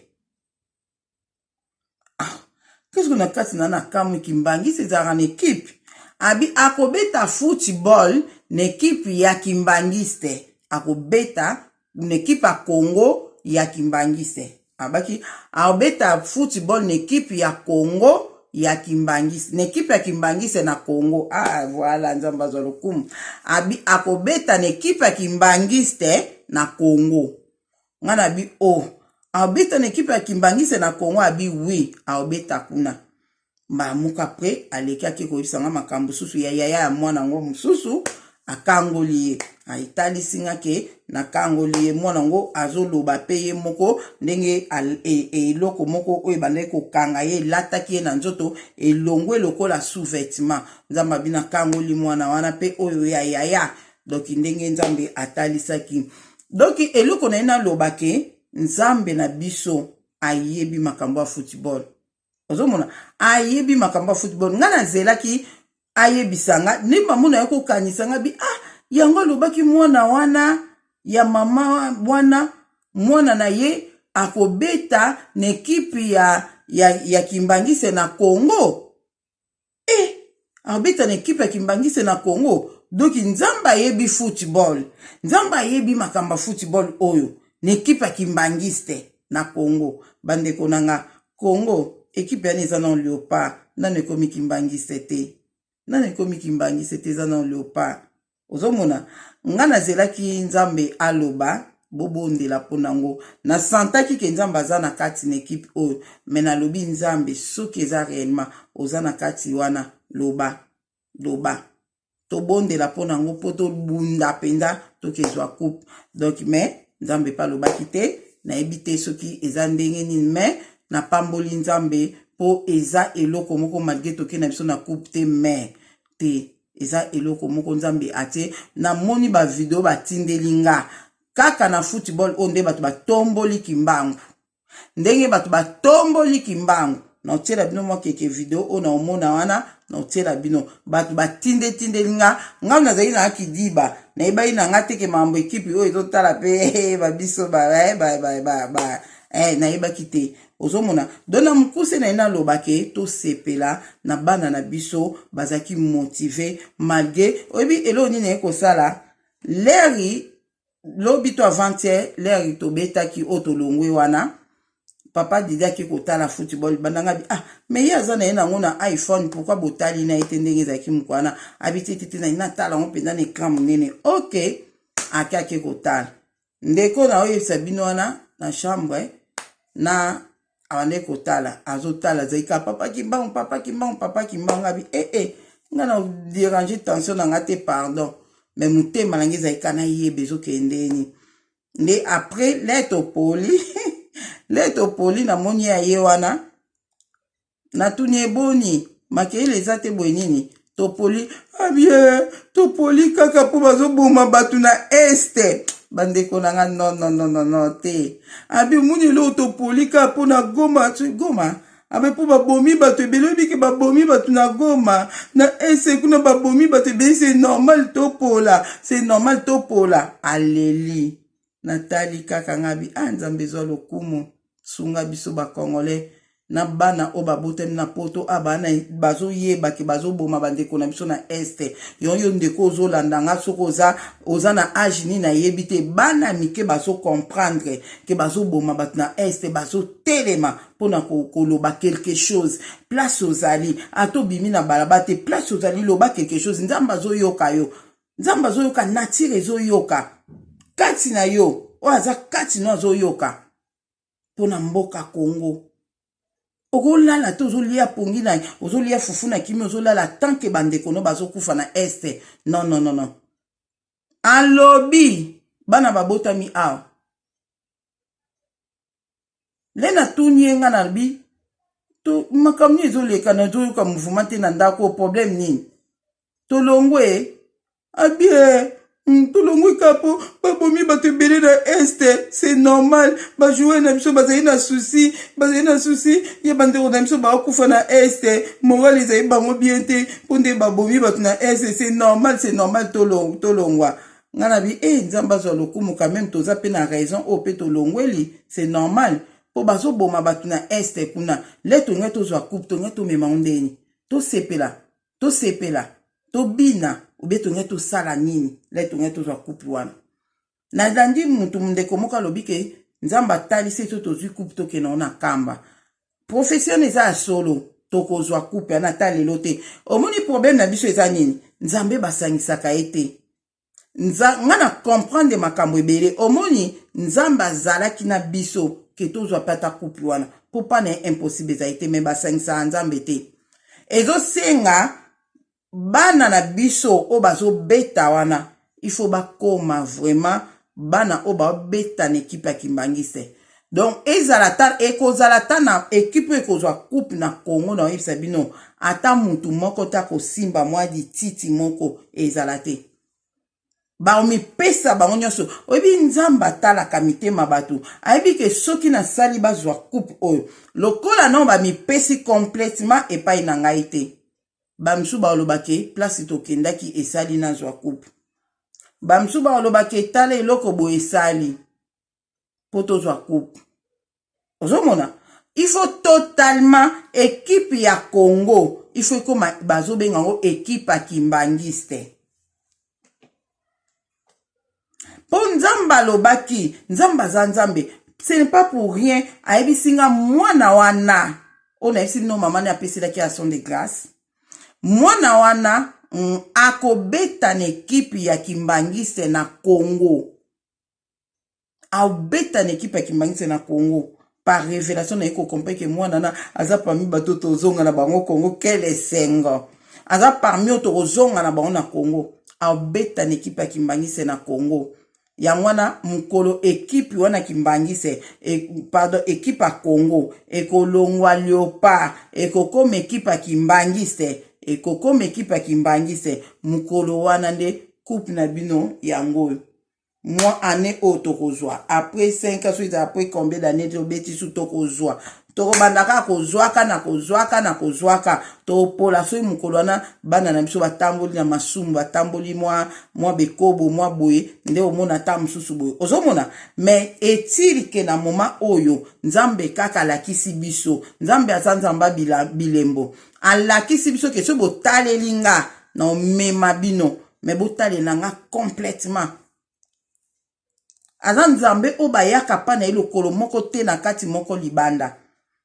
Qu'est-ce qu'on a kati na kamu Kimbangiste ezalaka na ekipe abi akobeta football na ekipe ya Kimbangiste akobeta na ekipe ya Congo ya Kimbangiste abaki akobeta football na ekipe ya Congo ya Kimbangiste na ekipe ya Kimbangiste na Congo voilà Nzambe azwa lokumu abi akobeta na ekipe ya Kimbangiste na Congo ngana bi akobeta na ekipe ya Kimbangiste na Congo abi oui akobeta kuna mba muka pre aleki ake koyebisanga makambo susu ya mwana ngo mususu akangoli ye aitalisi nga ke na kangoli ye mwana ngo azoloba pe ye moko ndenge eloko moko oyo bandeki kokanga ye elataki ye na nzoto elongwe lokola sous-vêtement Nzambe abina kangoli mwana wana pe oyo ya donc ndenge Nzambe atalisaki donc eloko na ye naloba ke Nzambe na biso ayebi makambo ya football ozomona ayebi makambo ya football nga nazelaki ayebisanga nimba muna yako kanisanga bi yango lobaki mwana wana ya mama mwana na ye akobeta na ekipe ya Kimbangiste na Congo akobeta na ekipe ya Kimbangiste na Congo donc Nzambe ayebi football Nzambe ayebi makambo football oyo na ekipe ya Kimbangiste na Congo bandeko nanga Congo ekipe ya neza na Léopard nane ekomi Kimbangiste te nane ekomi Kimbangiste te eza na Léopard ozomona nga nazelaki Nzambe aloba bobondela ponango na santaki ke Nzambe aza na kati na ekipe oyo me nalobi Nzambe soki eza réellement oza na kati wana loba tobondela ponango po tobunda penda tokezwa coupe donc mais Nzambe pa lobaki te nayebi te soki eza ndenge nini mais na pamboli Nzambe po eza eloko moko malgré toke na biso na coupe te mais te eza eloko moko Nzambe ate na moni ba video batindeli nga kaka na football onde bato batomboli kimbangu ndenge bato batomboli kimbangu na otiela bino mwa keke video ona omona wana na otiela bino bato batindeli nga nazali na akidiba na ebai na nga teke mambo ekipi oyo ezotala pe babiso na yebaki te ozomona dona mukuse na ina lobake to sepela na bana na biso bazaki motivé malgré oyebi elo nini ekosala leri lobi to avant-hier leri tobetaki otolongwe wana papa didaki kotala football bandanga bi mais ye aza na ye nango na iPhone pourquoi botali na ete ndenge ezalaki mokwana abiti tete na ina tala ngo mpenza na ekran monene ok akaki kotala ndeko na oyebisa bino wana na chambre na abande kotala azotala zaika papa kimbangu abi nga na déranger tension na nga te pardon mais mutema nangi zaika na yebe ezokendeni nde après leto poli na moni ya ye wana na tuni eboni makele eza te boye nini topoli abie topoli kaka po bazoboma bato na este bandeko na nga no te abi muni lo topoli kaka po na goma abe po babomi bato ebele obike babomi bato na Goma na este kuna babomi bato ebele c'est normal topola aleli natali kaka ngabi Nzambe zwa lokumu sunga biso ba Congolais na bana o babotemi na poto abana bazoyeba ke bazoboma bandeko na biso na este yoyo ndeko ozolanda nga soko oza na age ni na yebi te bana mike bazo comprendre ke bazoboma bato na este bazotelema mpona koloba quelque chose place ozali atobimi na balaba te place ozali loba quelque chose Nzambe azoyoka yo Nzambe azoyoka nature ezoyoka kati na yo oyo aza kati no azoyoka mpona mboka Congo okolala te ozolia pongi na ozolia fufu na kimi ozolala tanke bandeko no bazokufa na este non alobi bana babotami awa lena tuni nga na bi to makamni ezoleka na zoyoka mouvement te na ndako problème nini tolongwe abie tolongwe kapo babomi bato ebele na este c'est normal bajouer na biso bazali na souci ye bandeko na biso bakufa na este moral ezali bango bien te mpo nde babomi bato na este c'est normal tolongwa nga na bi nzambe azwa lokumu quand même toza mpe na raison oyo mpe tolongweli c'est normal po bazoboma bato na este kuna le tonge tozwa coupe tonge tomemango ndeni tosepela tobina obe tonge tosala nini le tonge tozwa coupe wana na landi mutu ndeko moko alobi ke nzambe atalisi so tozwi coupe tokende na kamba profession eza ya solo tokozwa coupe ana ata lelo te omoni problème na biso eza nini nzambe basangisaka ye te nga na comprendre makambo ebele omoni nzambe azalaki na biso ke tozwa pata coupe wana po pa na impossible ezali te me basangisaka nzambe te ezosenga bana na biso oyo bazobeta wana il faut bakoma vraiment bana oyo babeta na ekipe ya kimbangise donc ekozala ta na ekipe ekozwa coupe na Congo na oyebisa bino ata mutu moko ta kosimba mwa dititi moko ezala te baomipesa bango nyonso oyebi nzambe atalaka mitema bato ayebi ke soki nasali bazwa coupe oyo lokola no bamipesi complètement epai na ngai te bamsu baolobake place tokendaki esali nazwa coupe bamsu baolobake etala eloko boye esali po tozwa coupe ozomona il faut totalement équipe ya Congo il faut ekoma bazobenga ngo équipe ya kimbangiste po nzambe alobaki nzambe aza nzambe ce n'est pas pour rien ayebisinga mwana wana oyo nayebisi bino mama ne apeselaki action de grâce mwana wana akobeta na ekipe ya kimbangiste na Congo abeta na ekipe ya kimbangiste na Congo par révélation na yeko comprendre que mwana na aza parmi bato tozonga na bango Congo quel esengo aza parmi oto ozonga na bango na Congo abeta na ekipe ya kimbangiste na Congo ya mwana mukolo ekipe wana kimbangise pardon ekipe ya Congo ekolongwa Léopard ekokoma ekipe ya kimbangise ekokoma ekipe ya kimbangise mukolo wana nde coupe na bino yango moi année oyo tokozwa après 5 ans suite après combien d'années tobeti su tokozwa tokobandaka kozwaka topola soki mukolo wana bana na biso batamboli na masumu batamboli mwa bekobo mwa boye nde omona ata mosusu boye ozomona mais etilike na moma oyo nzambe kaka alakisi biso nzambe aza nzamba bilembo alakisi biso ke so botaleli nga na omema bino mais botalela nga complètement aza nzambe oyo bayaka pa na ye lokolo moko te na kati moko libanda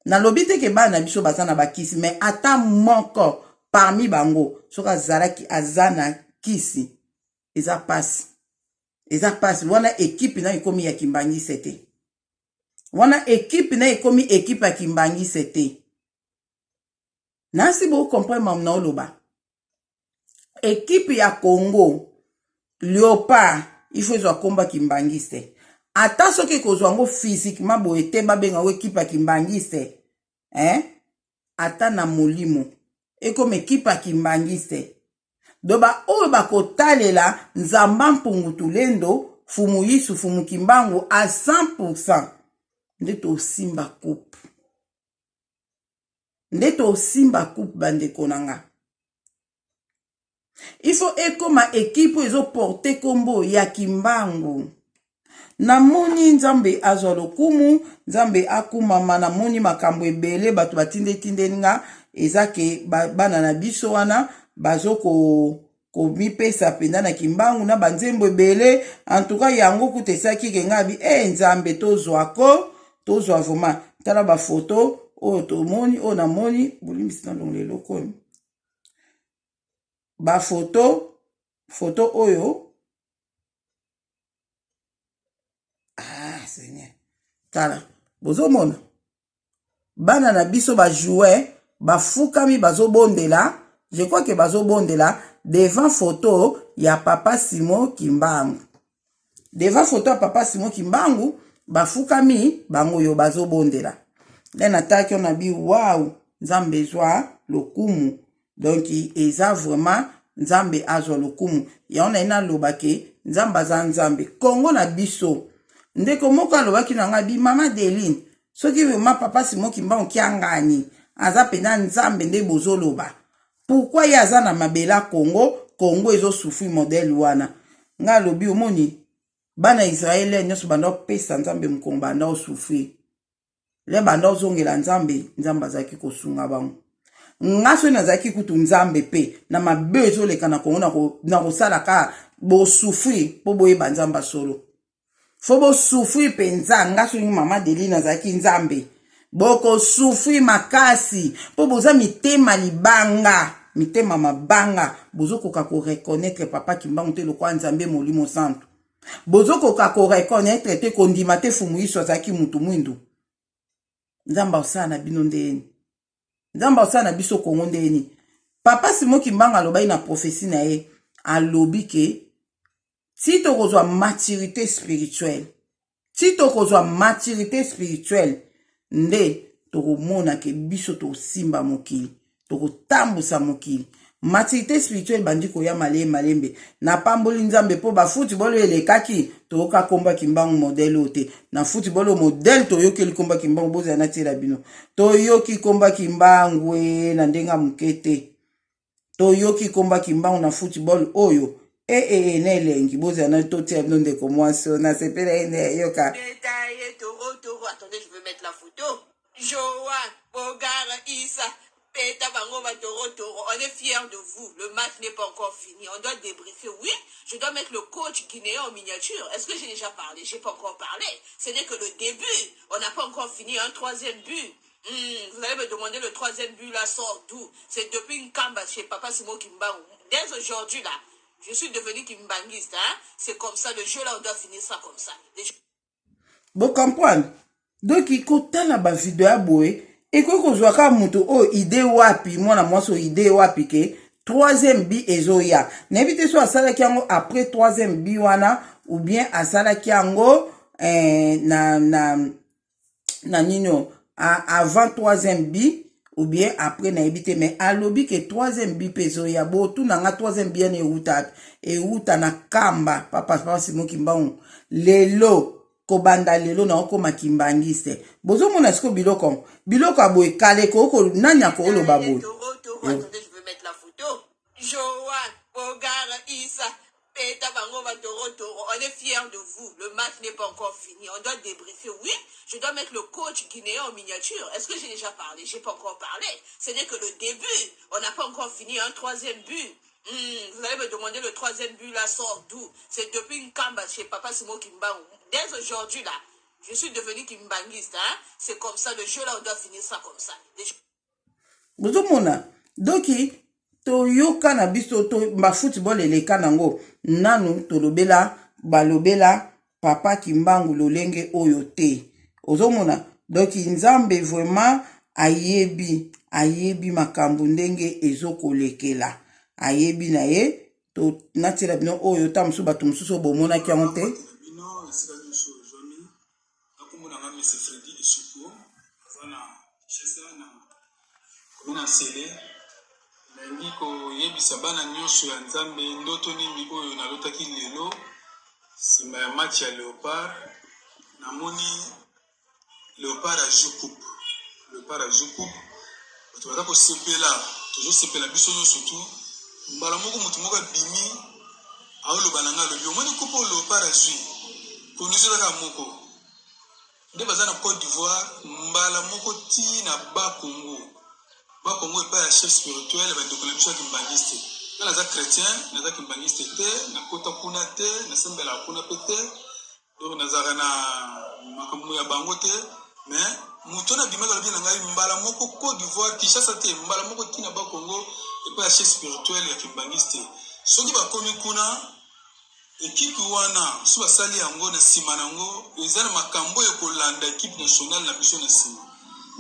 nalobi te ke bana na biso baza na bakisi mais ata moko parmi bango soki azalaki aza na kisi eza pasi wana ekipe na ekomi ya kimbangise te wana ekipe na ekomi ekipe ya kimbangise te nasi bokomprendre mamu na oloba ekipe ya Congo Léopard il faut ezwa komba kimbangiste ata soki ekozwa ngo physiquement boye te babenga ngo ekipe ya kimbangiste ata na molimo ekoma ekipe ya kimbangiste doba oyo bakotalela nzamba mpungutu lendo fumu yisu fumu kimbangu a 100% nde tosimba coupe bandeko nanga il faut ekoma ekipe ezoporte kombo ya kimbangu namoni nzambe azwa lokumu nzambe akumama namoni makambo ebele bato batindetindelinga eza ke bana na biso wana bazo komipesa penda na kimbangu na banzembo ebele en tout cas yango kuta esaki ke ngabi nzambe tozwa vraiment tala bafoto oyo tomoni oyo namoni bolimbisi na longo leloko oyo bafoto oyo Seigneur tala bozomona bana na biso bajouer bafukami bazobondela je crois que bazobondela devant photo ya papa Simon Kimbangu deva photo ya papa Simon Kimbangu bafukami bango yo bazobondela nde nataki on abi wow nzambe ezwa lokumu donc eza vraiment nzambe azwa lokumu ya on ina lobake nzambe aza nzambe Kongo na biso ndeko moko alobaki na nga bi mama Deline soki ma papa Simon Kimbangu kiangani aza pena nzambe nde bozoloba pourquoi ya aza na mabela Congo ezo souffrir modèle wana nga lobi omoni bana Israël nyoso banda pesa nzambe mkongo banda souffrir le banda ozongela nzambe azaki kosunga bango nga so nazaki kutu nzambe pe na mabe ezoleka na Congo na kosala ka bo souffrir po boyeba nzamba solo fo bo souffrir penza nga so mama Deline nazaki nzambe boko souffrir makasi po boza mitema libanga mitema mabanga bozokoka ko reconnaître papa Kimbangu te lokwa nzambe molimo santo bozokoka ko reconnaître te kondima te fumu iso azaki mutu mwindu nzamba osana bino ndeni nzamba osana biso Kongo ndeni papa Simon Kimbangu alobai na prophétie na ye alobi ke si tokozwa maturité spirituelle nde tokomona ke biso tosimba mokili tokotambusa mokili maturité spirituelle bandi koya malembe na pamboli nzambe po ba football elekaki toyoka komba Kimbangu modèle ote na football modèle toyoki likomba Kimbangu boza na tira bino toyoki komba Kimbangu na ndenga mukete toyoki komba Kimbangu na football oyo nelengi boza na totia bino ndeko mwasi na sepela ene yoka attendez je veux mettre la photo Joan Bogara Issa on est fiers de vous. Le match n'est pas encore fini. On doit débriefer. Oui, je dois mettre le coach guinéen en miniature. Est-ce que j'ai déjà parlé? J'ai pas encore parlé. Ce n'est que le début. On n'a pas encore fini un troisième but. Vous allez me demander le troisième but là sort d'où? C'est depuis une camba chez papa Simon Kimbangu. Dès aujourd'hui là, je suis devenu kimbanguiste. Hein? C'est comme ça, le jeu là, on doit finir ça comme ça. Vous comprenez? Donc, il faut que vidéo à boue. Et quoi que soit ka muto o idée wapi mwana mwaso idée wapi ke troisième bi ezoya n'évitez soit asala kiango après troisième bi wana ou bien asala kiango na nino avant troisième bi ou bien après na éviter mais alobi que troisième bi pezoya bo tout na nga troisième bi ne uta na kamba papa Simon Kimbangu lelo kobanda lelo na okoma kimbangiste bozo mona siko biloko aboye kale ko nanya ko lo babo attendez je veux mettre la photo Joan Bogara Issa Peta Bango Toro on est fiers de vous. Le match n'est pas encore fini. On doit débriefer. Oui, je dois mettre le coach guinéen en miniature. Est-ce que j'ai déjà parlé? J'ai pas encore parlé. Ce n'est que le début. On n'a pas encore fini un troisième but. Vous allez me demander le troisième but là sort d'où? C'est depuis une camba chez papa Simon Kimbangu. Dès aujourd'hui là, je suis devenu kimbanguiste. Hein? C'est comme ça, le jeu là, on doit finir ça comme ça. Bozomona, doki toyoka na biso to ba football eleka nango nanu tolobela balobela papa Kimbangu lolenge oyo te. Ozomona, doki nzambe vraiment ayebi makambo ndenge ezokolekela. Ayebi na ye to natira bino oyo ta musu bato mususu bomona ki ango te yebisa bana nyonso ya nzambe ndoto nini oyo nalotaki lelo nsima ya match ya Léopard namoni Léopard ajoue coupe bato baza kosepela tozosepela biso nyonso tu mbala moko motu moko abimi aoloba na nga alobi omoni coupe oyo Léopard azwi condition ezaka moko nde baza na Côte d'Ivoire mbala moko ti na Bakongo epai ya chef spirituel bandeko na biso ya kimbangiste nga naza chrétien naza kimbangiste te nakota kuna te nasembela kuna pe te donc nazalaka na makambo ya bango te mais moto na bimaka alobi na ngai mbala moko Côte d'Ivoire Kinshasa te mbala moko ti na Bakongo epai ya chef spirituel ya kimbangiste soki bakomi kuna ekipe wana so basali yango na nsima nango eza na makambo ekolanda ekipe nationale na biso na nsima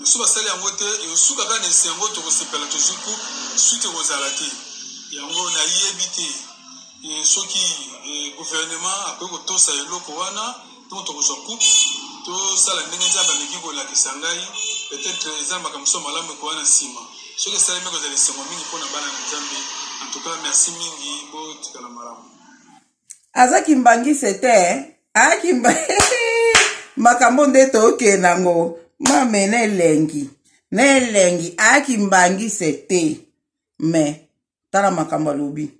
so basali yango te esuka kaka na esi yango tokosepela tozuku suite ekozala te yango nayebi te soki gouvernement akoki kotosa eloko wana ntongo tokozwa coupe tosala ndenge nzambe ameki kolakisa ngai peut-être eza makambo so malamu ekowana nsima soki esalemi kozala esengo mingi mpona bana na nzambe en tout cas merci mingi botikala malamu azaki mbangise te ayaki makambo nde toke nango mame nelengi ayaki mbangise te me tala makambo alobi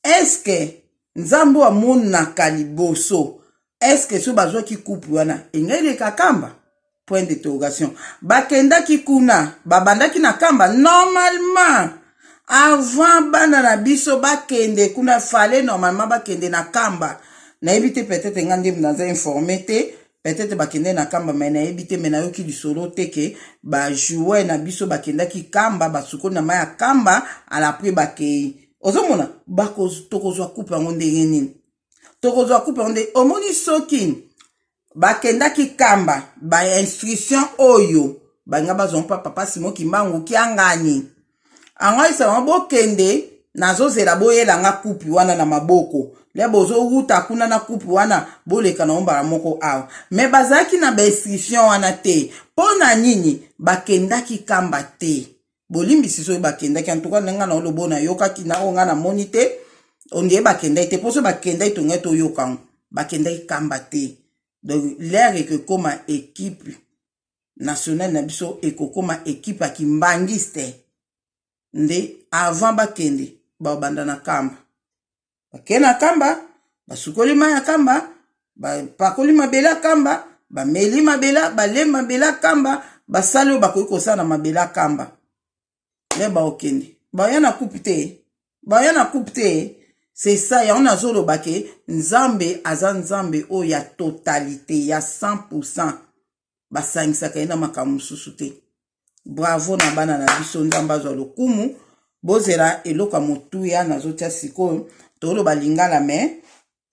eske nzambe amonaka liboso eske so bazwaki kupu wana engeleka kamba point d'interrogation bakendaki kuna babandaki na kamba normalement avant bana na biso bakende kuna fale normalement bakende na kamba nayebi te peut-être nga nde naza informé te peut-être bakende na kamba me nayebi te me nayoki lisolo te ke bajoueur na biso bakendaki kamba basukoli na mai ya kamba alapres bakei ozomona tokozwa coupe yango ndenge nini tokozwa coupe yango ndenge omoni soki bakendaki kamba bainstruction oyo banga bazwa mpa papa Simon Kimbangu kiangani angoisa bokende nazozela boyelanga coupe wana na maboko le bozowuta kuna na coupe wana boleka na ombala moko awa me bazaki na bainstruction wana te pona nini bakendaki kamba te bolimbisi so bakendaki en tout cas nga na olobo na yokaki na onga na moni te ondie bakendaki te poso bakendaki tonga to yokango bakendaki kamba te donc l'air ekokoma équipe nationale na biso ekokoma équipe ya kimbangiste nde avant bakende babanda na kamba bakende na kamba basukoli mai ya kamba bapakoli mabele ya kamba bameli mabela bale mabele ya kamba basali oyo bakoki kosala na mabele ya kamba le baokende baya na coupe te c'est ça ya on azoloba ke nzambe aza nzambe oyo ya totalité ya 100% basangisaka ye na makambo mosusu te bravo na bana na biso nzambe azwa lokumu bozela eloko ya motuya nazotia sikoyo toloba lingala me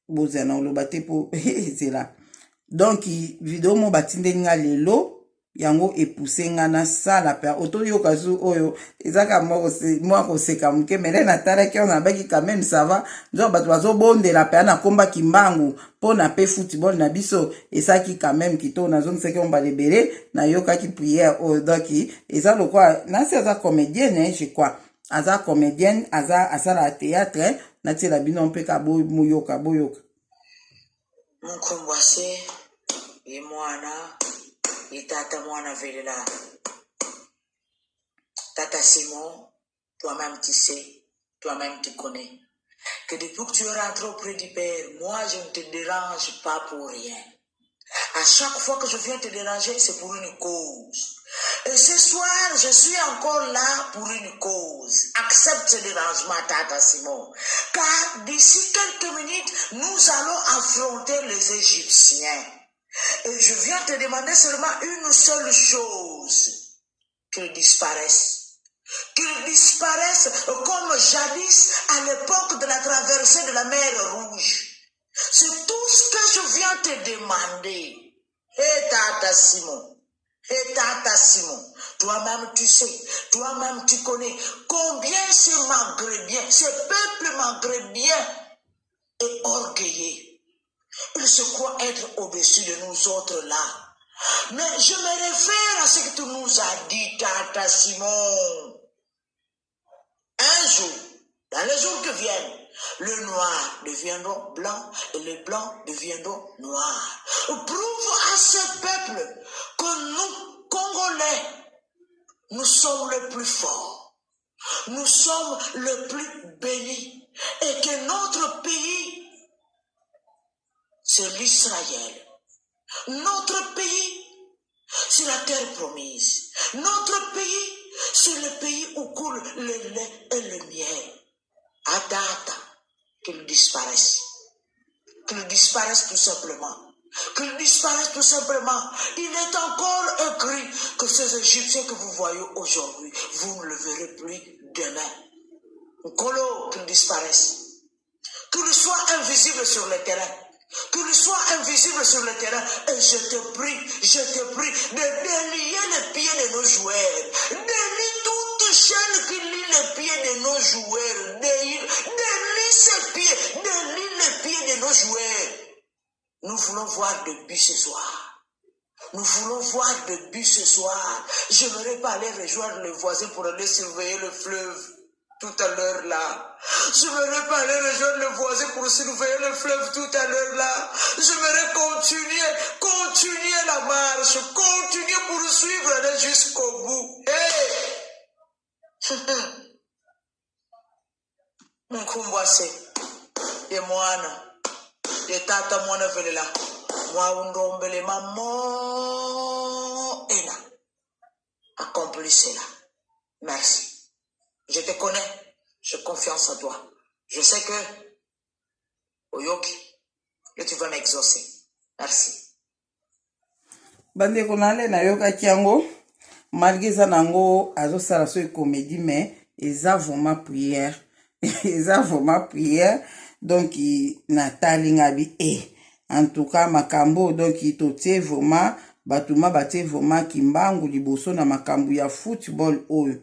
bozela na oloba te po ezela donc video mo batindeli nga lelo yango epousse nga na sala pe otoyoka zu oyo ezaka mwa koseka muke mele natalaki on abaki quand même ça va nzo bato bazobondela pe na komba Kimbangu pona pe football na biso esaki quand même kito nazongisaki on balebele na yokaki prière oyo donc eza lokwa nasi aza comédienne je crois aza comédienne aza asala théâtre na tela bino mpeka boyoka Mkumbwase ye mwana ye tata mwana velela tata Simon, toi-même tu sais, toi-même tu connais que depuis que tu es rentré auprès du Père, moi je ne te dérange pas pour rien. À chaque fois que je viens te déranger, c'est pour une cause. Et ce soir, je suis encore là pour une cause. Accepte ce dérangement, Tata Simon. Car d'ici quelques minutes, nous allons affronter les Égyptiens. Et je viens te demander seulement une seule chose. Qu'ils disparaissent. Qu'ils disparaissent comme jadis à l'époque de la traversée de la mer Rouge. C'est tout ce que je viens te demander. Et Tata Simon, toi-même tu sais, toi-même tu connais combien ces Maghrébiens, ces peuples maghrébiens est orgueilleux. Ils se croient être au-dessus de nous autres là. Mais je me réfère à ce que tu nous as dit, Tata Simon. Un jour, dans les jours qui viennent, le noir deviendront blanc et les blancs deviendront noirs. Prouve à ces peuples que nous, Congolais, nous sommes les plus forts. Nous sommes les plus bénis. Et que notre pays, c'est l'Israël. Notre pays, c'est la terre promise. Notre pays, c'est le pays où coule le lait et le miel. À date, qu'ils disparaissent. Qu'ils disparaissent tout simplement. Qu'ils disparaissent tout simplement. Il est encore écrit que ces Égyptiens que vous voyez aujourd'hui, vous ne le verrez plus demain. Nkolo, qu'ils disparaissent. Qu'ils soient invisibles sur le terrain. Qu'il soit invisible sur le terrain. Et je te prie de délier les pieds de nos joueurs. Délie toute chaîne qui lie les pieds de nos joueurs. Délie ces pieds, délie les pieds de Nous voulons voir de but ce soir. Nous voulons voir de but ce soir. Je n'aurais pas aller rejoindre le voisin pour aller surveiller le fleuve tout à l'heure là. Je n'aurais pas aller rejoindre le voisin pour surveiller le fleuve tout à l'heure là. Je voudrais continuer la marche, continuer pour suivre aller jusqu'au bout. Hey! Mkumbwase, ye mwana, ye tata mwana velela, mwa undombele maman, ena, accomplis cela. Merci. Je te connais, j'ai confiance en toi. Je sais que, Oyoki, que tu vas m'exaucer. Merci. Bandeko nale na yoka kiango, malgré ça nango, azo sala so comédie, mais eza vraiment prière. Eza vraiment prière. Donc, Nathalie Ngabi, en tout cas, makambo, donc, totie vraiment, batuma bate vraiment kimbangu liboso na makambu ya football oyo.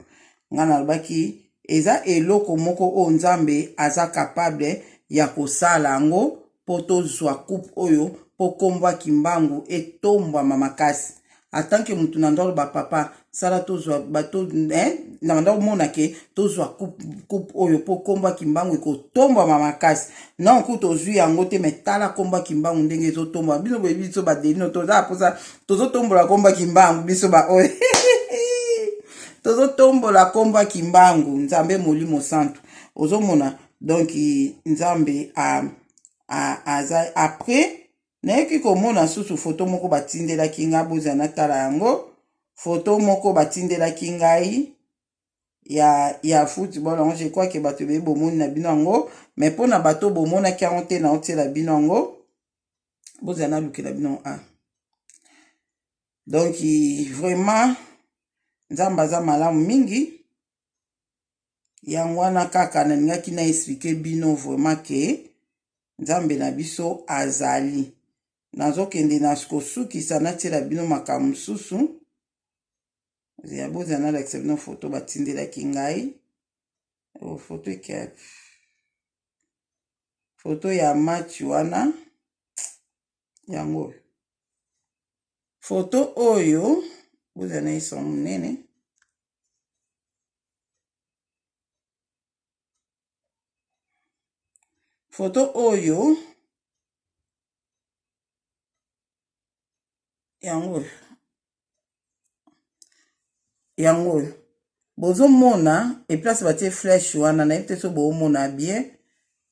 Ngana albaki, eza eloko moko o nzambe aza capable ya kosala ngo poto zwa coupe oyo po kombwa kimbangu etombwa mamakasi. Atanke mutu na ndolo ba papa sala tozwa bato na ndolo mona ke tozwa coupe oyo po kombwa kimbangu ekotombwa mamakasi. Na nkuto zwi yango te metala kombwa kimbangu ndenge ezotombwa. Biso bebiso ba delino toza posa tozo tombola kombwa kimbangu biso ba oyo. Tozo tombola kombwa kimbangu nzambe molimo santo. Ozo mona donc nzambe aza après nayeki komona susu photo moko batindelaki nga boza natala yango photo moko batindelaki ngai ya football yango je crois que bato be bomoni na bino yango mais pona bato bomonaki yango te na otiela bino yango boza nalukela bino donc vraiment nzambe aza malamu mingi yango wana kaka nalingaki na explique bino vraiment ke nzambe na biso azali nazokende na kosukisa natiela bino makambo mosusu ya boza nalakisa bino foto batindelaki ngai foto eke foto ya match wana yango foto oyo boza na isa monene foto oyo yango bozo mona e place batie flèche wana na yete so bo mona bien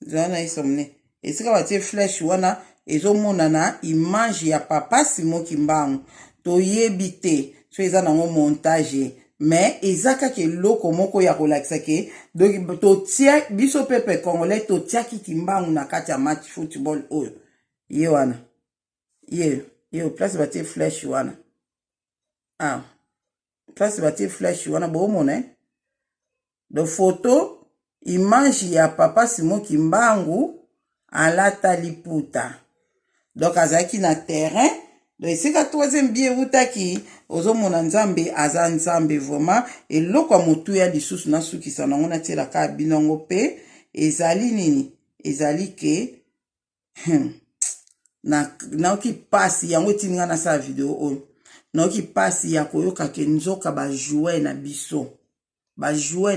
zana isomne esika batie flèche wana ezo mona na image ya papa Simon Kimbangu to yebite so eza nango montage mais ezaka ke loko moko ya kolakisa ke donc to tia biso pepe congolais to tia ki Kimbangu na kati ya match football oyo ye wana ye place batie flèche wana place batie flèche wana bo mona de photo image ya papa Simon Kimbangu alata liputa donc azaki na terrain donc esika troisième biais utaki ozomona nzambe aza nzambe vraiment eloko ya motu ya lisusu nasukisa nango natielaka bino yango mpe ezali nini ezali ke naoki pasi yango etininga nasala video oyo naoki pasi ya koyoka ke nzoka bajoueur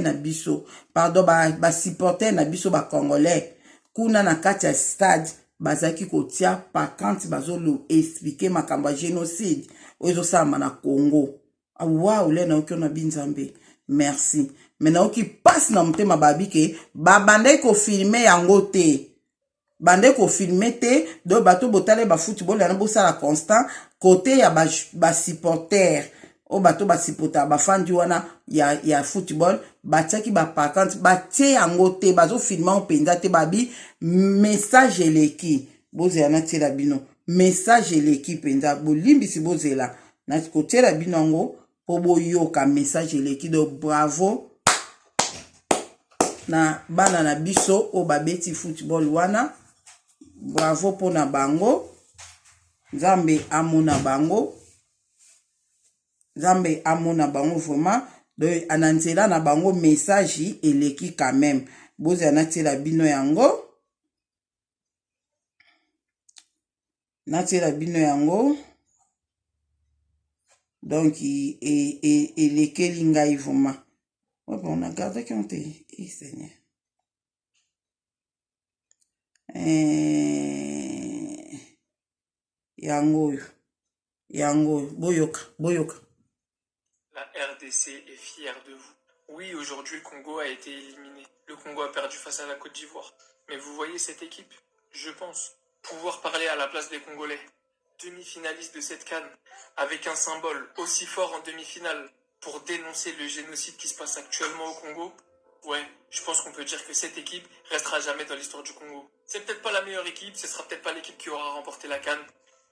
na biso pardon basupporter na biso bacongolais kuna na kati ya stade bazaki kotia pakante bazolo expliquer makambo ya génocide oyo ezosalama na Congo wow le naoki na binzambe merci mais naoki pasi na motema babi ke babandaki kofilme yango te bande kofilme te do bato botale ba football yana bosala constant côté ya ba supporter o bato ba supporter ba fandi wana ya football batiaki ba pakante batie yango te bazo filma mpenza te babi message eleki bozela tiela bino message eleki mpenza bolimbisi bozela na kotiela bino yango po boyoka message eleki do bravo na bana na biso o babeti football wana bravo pona bango nzambe amona bango vraiment donc ananzela na bango message eleki quand même boza natiela bino yango natiela bino yango donc elekeli ngai vraiment. Ouais, bon, on a gardé qu'on te Seigneur. Yango, boyoka. La RDC est fière de vous. Oui, aujourd'hui, le Congo a été éliminé. Le Congo a perdu face à la Côte d'Ivoire. Mais vous voyez cette équipe, je pense pouvoir parler à la place des Congolais. Demi-finaliste de cette CAN, avec un symbole aussi fort en demi-finale pour dénoncer le génocide qui se passe actuellement au Congo. Ouais, je pense qu'on peut dire que cette équipe restera jamais dans l'histoire du Congo. C'est peut-être pas la meilleure équipe, ce sera peut-être pas l'équipe qui aura remporté la CAN,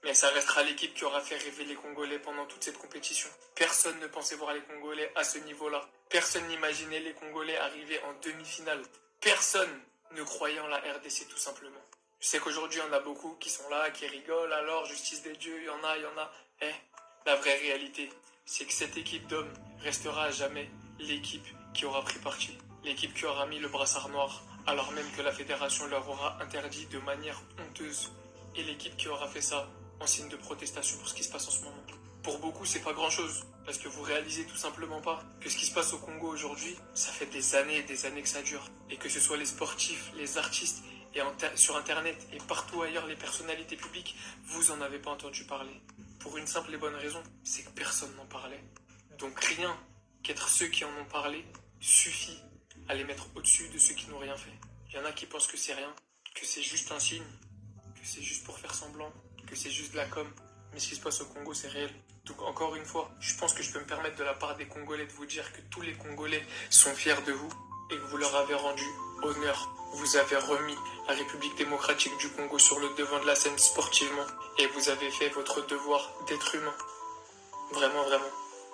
mais ça restera l'équipe qui aura fait rêver les Congolais pendant toute cette compétition. Personne ne pensait voir les Congolais à ce niveau-là. Personne n'imaginait les Congolais arriver en demi-finale. Personne ne croyait en la RDC tout simplement. Je sais qu'aujourd'hui, il y en a beaucoup qui sont là, qui rigolent, alors justice des dieux, il y en a. La vraie réalité, c'est que cette équipe d'hommes restera à jamais l'équipe qui aura pris parti. L'équipe qui aura mis le brassard noir, alors même que la fédération leur aura interdit de manière honteuse. Et l'équipe qui aura fait ça en signe de protestation pour ce qui se passe en ce moment. Pour beaucoup, c'est pas grand-chose, parce que vous réalisez tout simplement pas que ce qui se passe au Congo aujourd'hui, ça fait des années et des années que ça dure. Et que ce soit les sportifs, les artistes, et sur Internet et partout ailleurs, les personnalités publiques, vous en avez pas entendu parler. Pour une simple et bonne raison, c'est que personne n'en parlait. Donc rien qu'être ceux qui en ont parlé suffit à les mettre au-dessus de ceux qui n'ont rien fait. Il y en a qui pensent que c'est rien, que c'est juste un signe, que c'est juste pour faire semblant, que c'est juste de la com. Mais ce qui se passe au Congo, c'est réel. Donc encore une fois, je pense que je peux me permettre de la part des Congolais de vous dire que tous les Congolais sont fiers de vous et que vous leur avez rendu honneur. Vous avez remis la République démocratique du Congo sur le devant de la scène sportivement et vous avez fait votre devoir d'être humain. Vraiment, vraiment,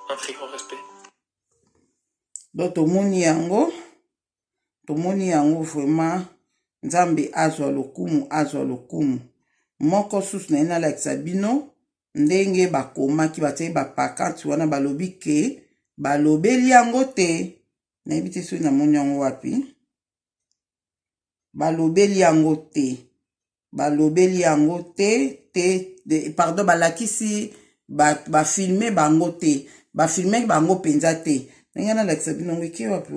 un très grand respect. Donc tomoni yango vraiment Nzambe azwa lokumu moko susu na ina lakisa bino ndenge bakomaki batie bapakanti wana balobi ke balobeli yango te nayebi te soki namoni yango wapi balobeli yango te pardon balakisi bafilme bango te bafilme bango penza te ndenge nalakisa bino ngo eke wapi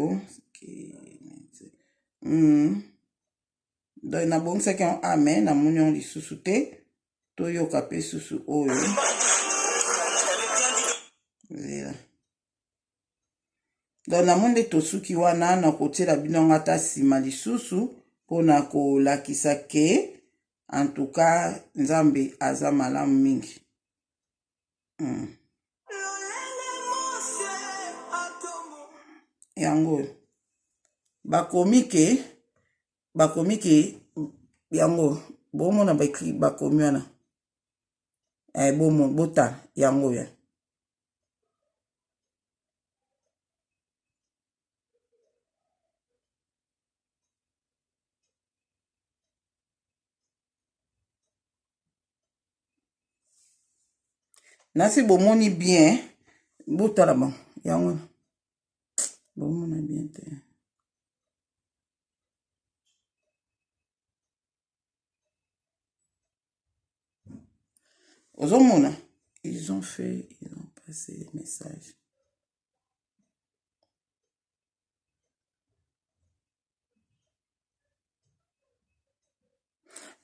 donc nabongisaki yango amen namoni yango lisusu te toyoka mpe susu oyo lela donc namoni nde tosuki wana na kotiela bino yango ata nsima lisusu mpona kolakisa ke en tout cas Nzambe aza malamu mingi. Yango bakomi ke yango bomona bakomi wana bota yango ya nasi bomoni bien botala bon yango bomona bien te. Ozomona ils ont passé les messages.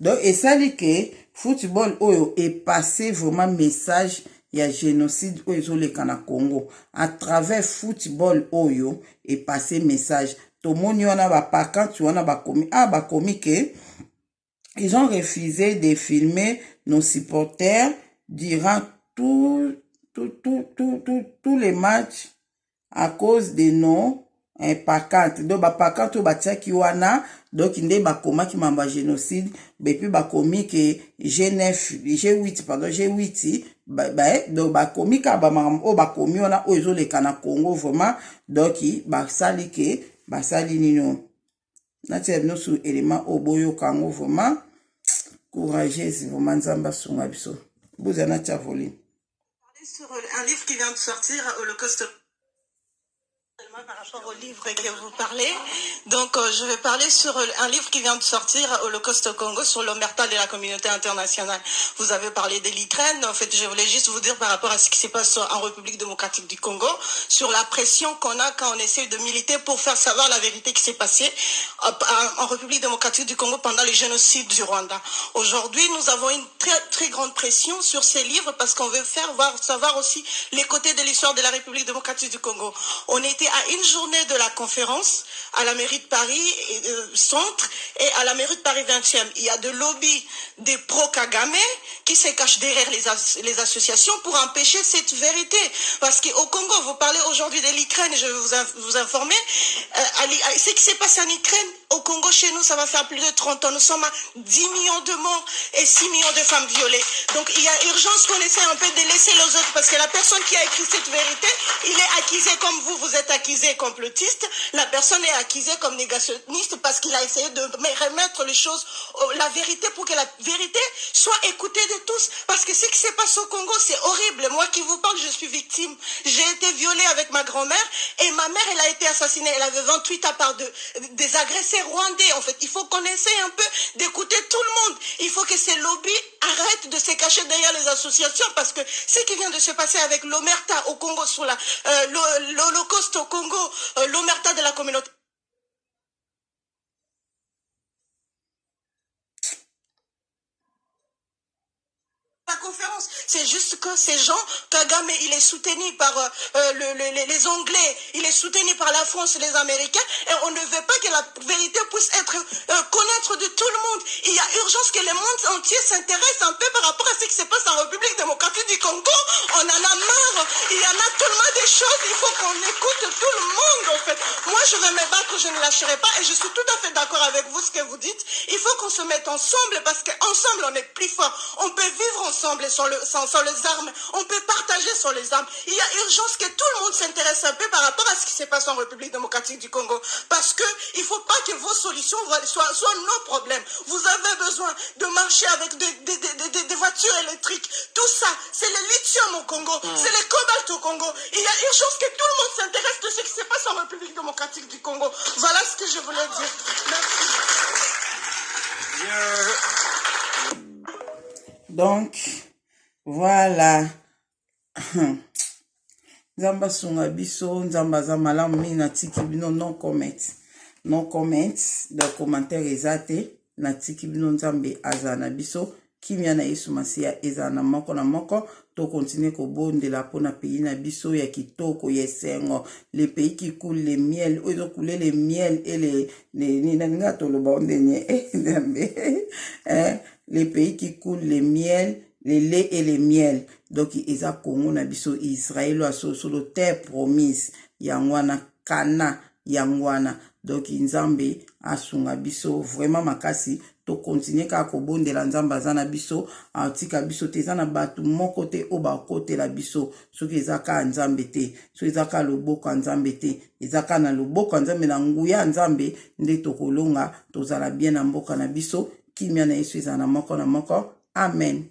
Donc esali ke football oyo est passé vraiment message ya génocide oyo ezoleka na Congo à travers football oyo est passé message tomoni wana bapakanti wana bakomi ke ils ont refusé de filmer nos supporters durant tous les matchs à cause de nos pancarte. Donc bapancarte oyo batiaki wana donc nde bakomaki mamba génocide bepi bakomi ke G8 donc bakomi ka bamakambo oyo bakomi wana oyo ezoleka na Congo vraiment donc basali nino natia bino su élément oyo boyoka yango vraiment courageuse vraiment Nzambe asunga biso boza natia volume sur un livre qui vient de sortir, Holocauste Par rapport au livre que vous parlez, donc je vais parler sur un livre qui vient de sortir, Holocauste au Congo, sur l'omerta de la communauté internationale. Vous avez parlé de l'Ukraine, en fait je voulais juste vous dire par rapport à ce qui se passe en République démocratique du Congo, sur la pression qu'on a quand on essaie de militer pour faire savoir la vérité qui s'est passée en République démocratique du Congo pendant le génocide du Rwanda. Aujourd'hui, nous avons une très très grande pression sur ces livres parce qu'on veut faire savoir aussi les côtés de l'histoire de la République démocratique du Congo. On était à une journée de la conférence à la mairie de Paris centre et à la mairie de Paris 20e. Il y a de lobbies des pro-Kagame qui se cachent derrière les associations pour empêcher cette vérité. Parce qu'au Congo, vous parlez aujourd'hui de l'Ukraine, je vais vous informer, ce qui s'est passé en Ukraine, au Congo, chez nous, ça va faire plus de 30 ans. Nous sommes à 10 millions de morts et 6 millions de femmes violées. Donc il y a urgence qu'on essaie un peu de laisser les autres parce que la personne qui a écrit cette vérité, il est accusé comme vous êtes accusé complotiste. La personne est accusée comme négationniste parce qu'il a essayé de remettre les choses, la vérité pour que la vérité soit écoutée de tous. Parce que ce qui se passe au Congo, c'est horrible. Moi qui vous parle, je suis victime. J'ai été violée avec ma grand-mère et ma mère, elle a été assassinée. Elle avait 28 ans par des agressés rwandais. En fait, il faut qu'on essaie un peu d'écouter tout le monde. Il faut que ces lobbies arrêtent de se cacher derrière les associations parce que ce qui vient de se passer avec l'omerta au Congo, sur l'Holocauste au Congo, l'omerta de la communauté. La conférence, c'est juste que ces gens, Kagame, il est soutenu par les Anglais, il est soutenu par la France et les Américains, et on ne veut pas que la vérité puisse être connaître de tout le monde. Il y a urgence que le monde entier s'intéresse un peu par rapport à ce qui se passe en République démocratique du Congo. On en a marre, il y en a tellement de choses, il faut qu'on écoute tout le monde en fait. Moi je vais me battre, je ne lâcherai pas, et je suis tout à fait d'accord avec vous ce que vous dites. Il faut qu'on se mette ensemble parce qu'ensemble on est plus fort. On peut vivre ensemble sans les armes, on peut partager sans les armes. Il y a urgence que tout le monde s'intéresse un peu par rapport à ce qui se passe en République démocratique du Congo. Parce que il ne faut pas que vos solutions soient nos problèmes. Vous avez besoin de marcher avec des voitures électriques. Tout ça, c'est le lithium au Congo, c'est le cobalt au Congo. Il y a urgence que tout le monde s'intéresse de ce qui se passe en République démocratique du Congo. Voilà ce que je voulais dire. Merci. Donc, voilà. Nzamba sunga biso, nzamba za malamu mi na tiki bino no comment. No comment, de commentaire ezate, na tiki bino nzambe azana biso, kimia na Yesu Masia ezana moko na moko, to continue ko bondela pona pays na biso ya kitoko yesengo, les pays qui coulent le miel, ils ont coulé le miel et les pays qui coulent le miel, le lait et le miel. Donc, ils ont Congo na biso Israël a sur le terre promise, yangwana kana yangwana. Donc, nzambe asunga biso vraiment makasi to continuer ka ko bondela nzamba zana biso atika biso te zana batu moko te oba kote la biso soki ezaka nzambe te so ezaka loboko nzambe te ezaka na loboko nzambe na nguya nzambe nde tokolonga tozala bien na mboka na biso kimia na Yesu ezana moko na moko. Amen.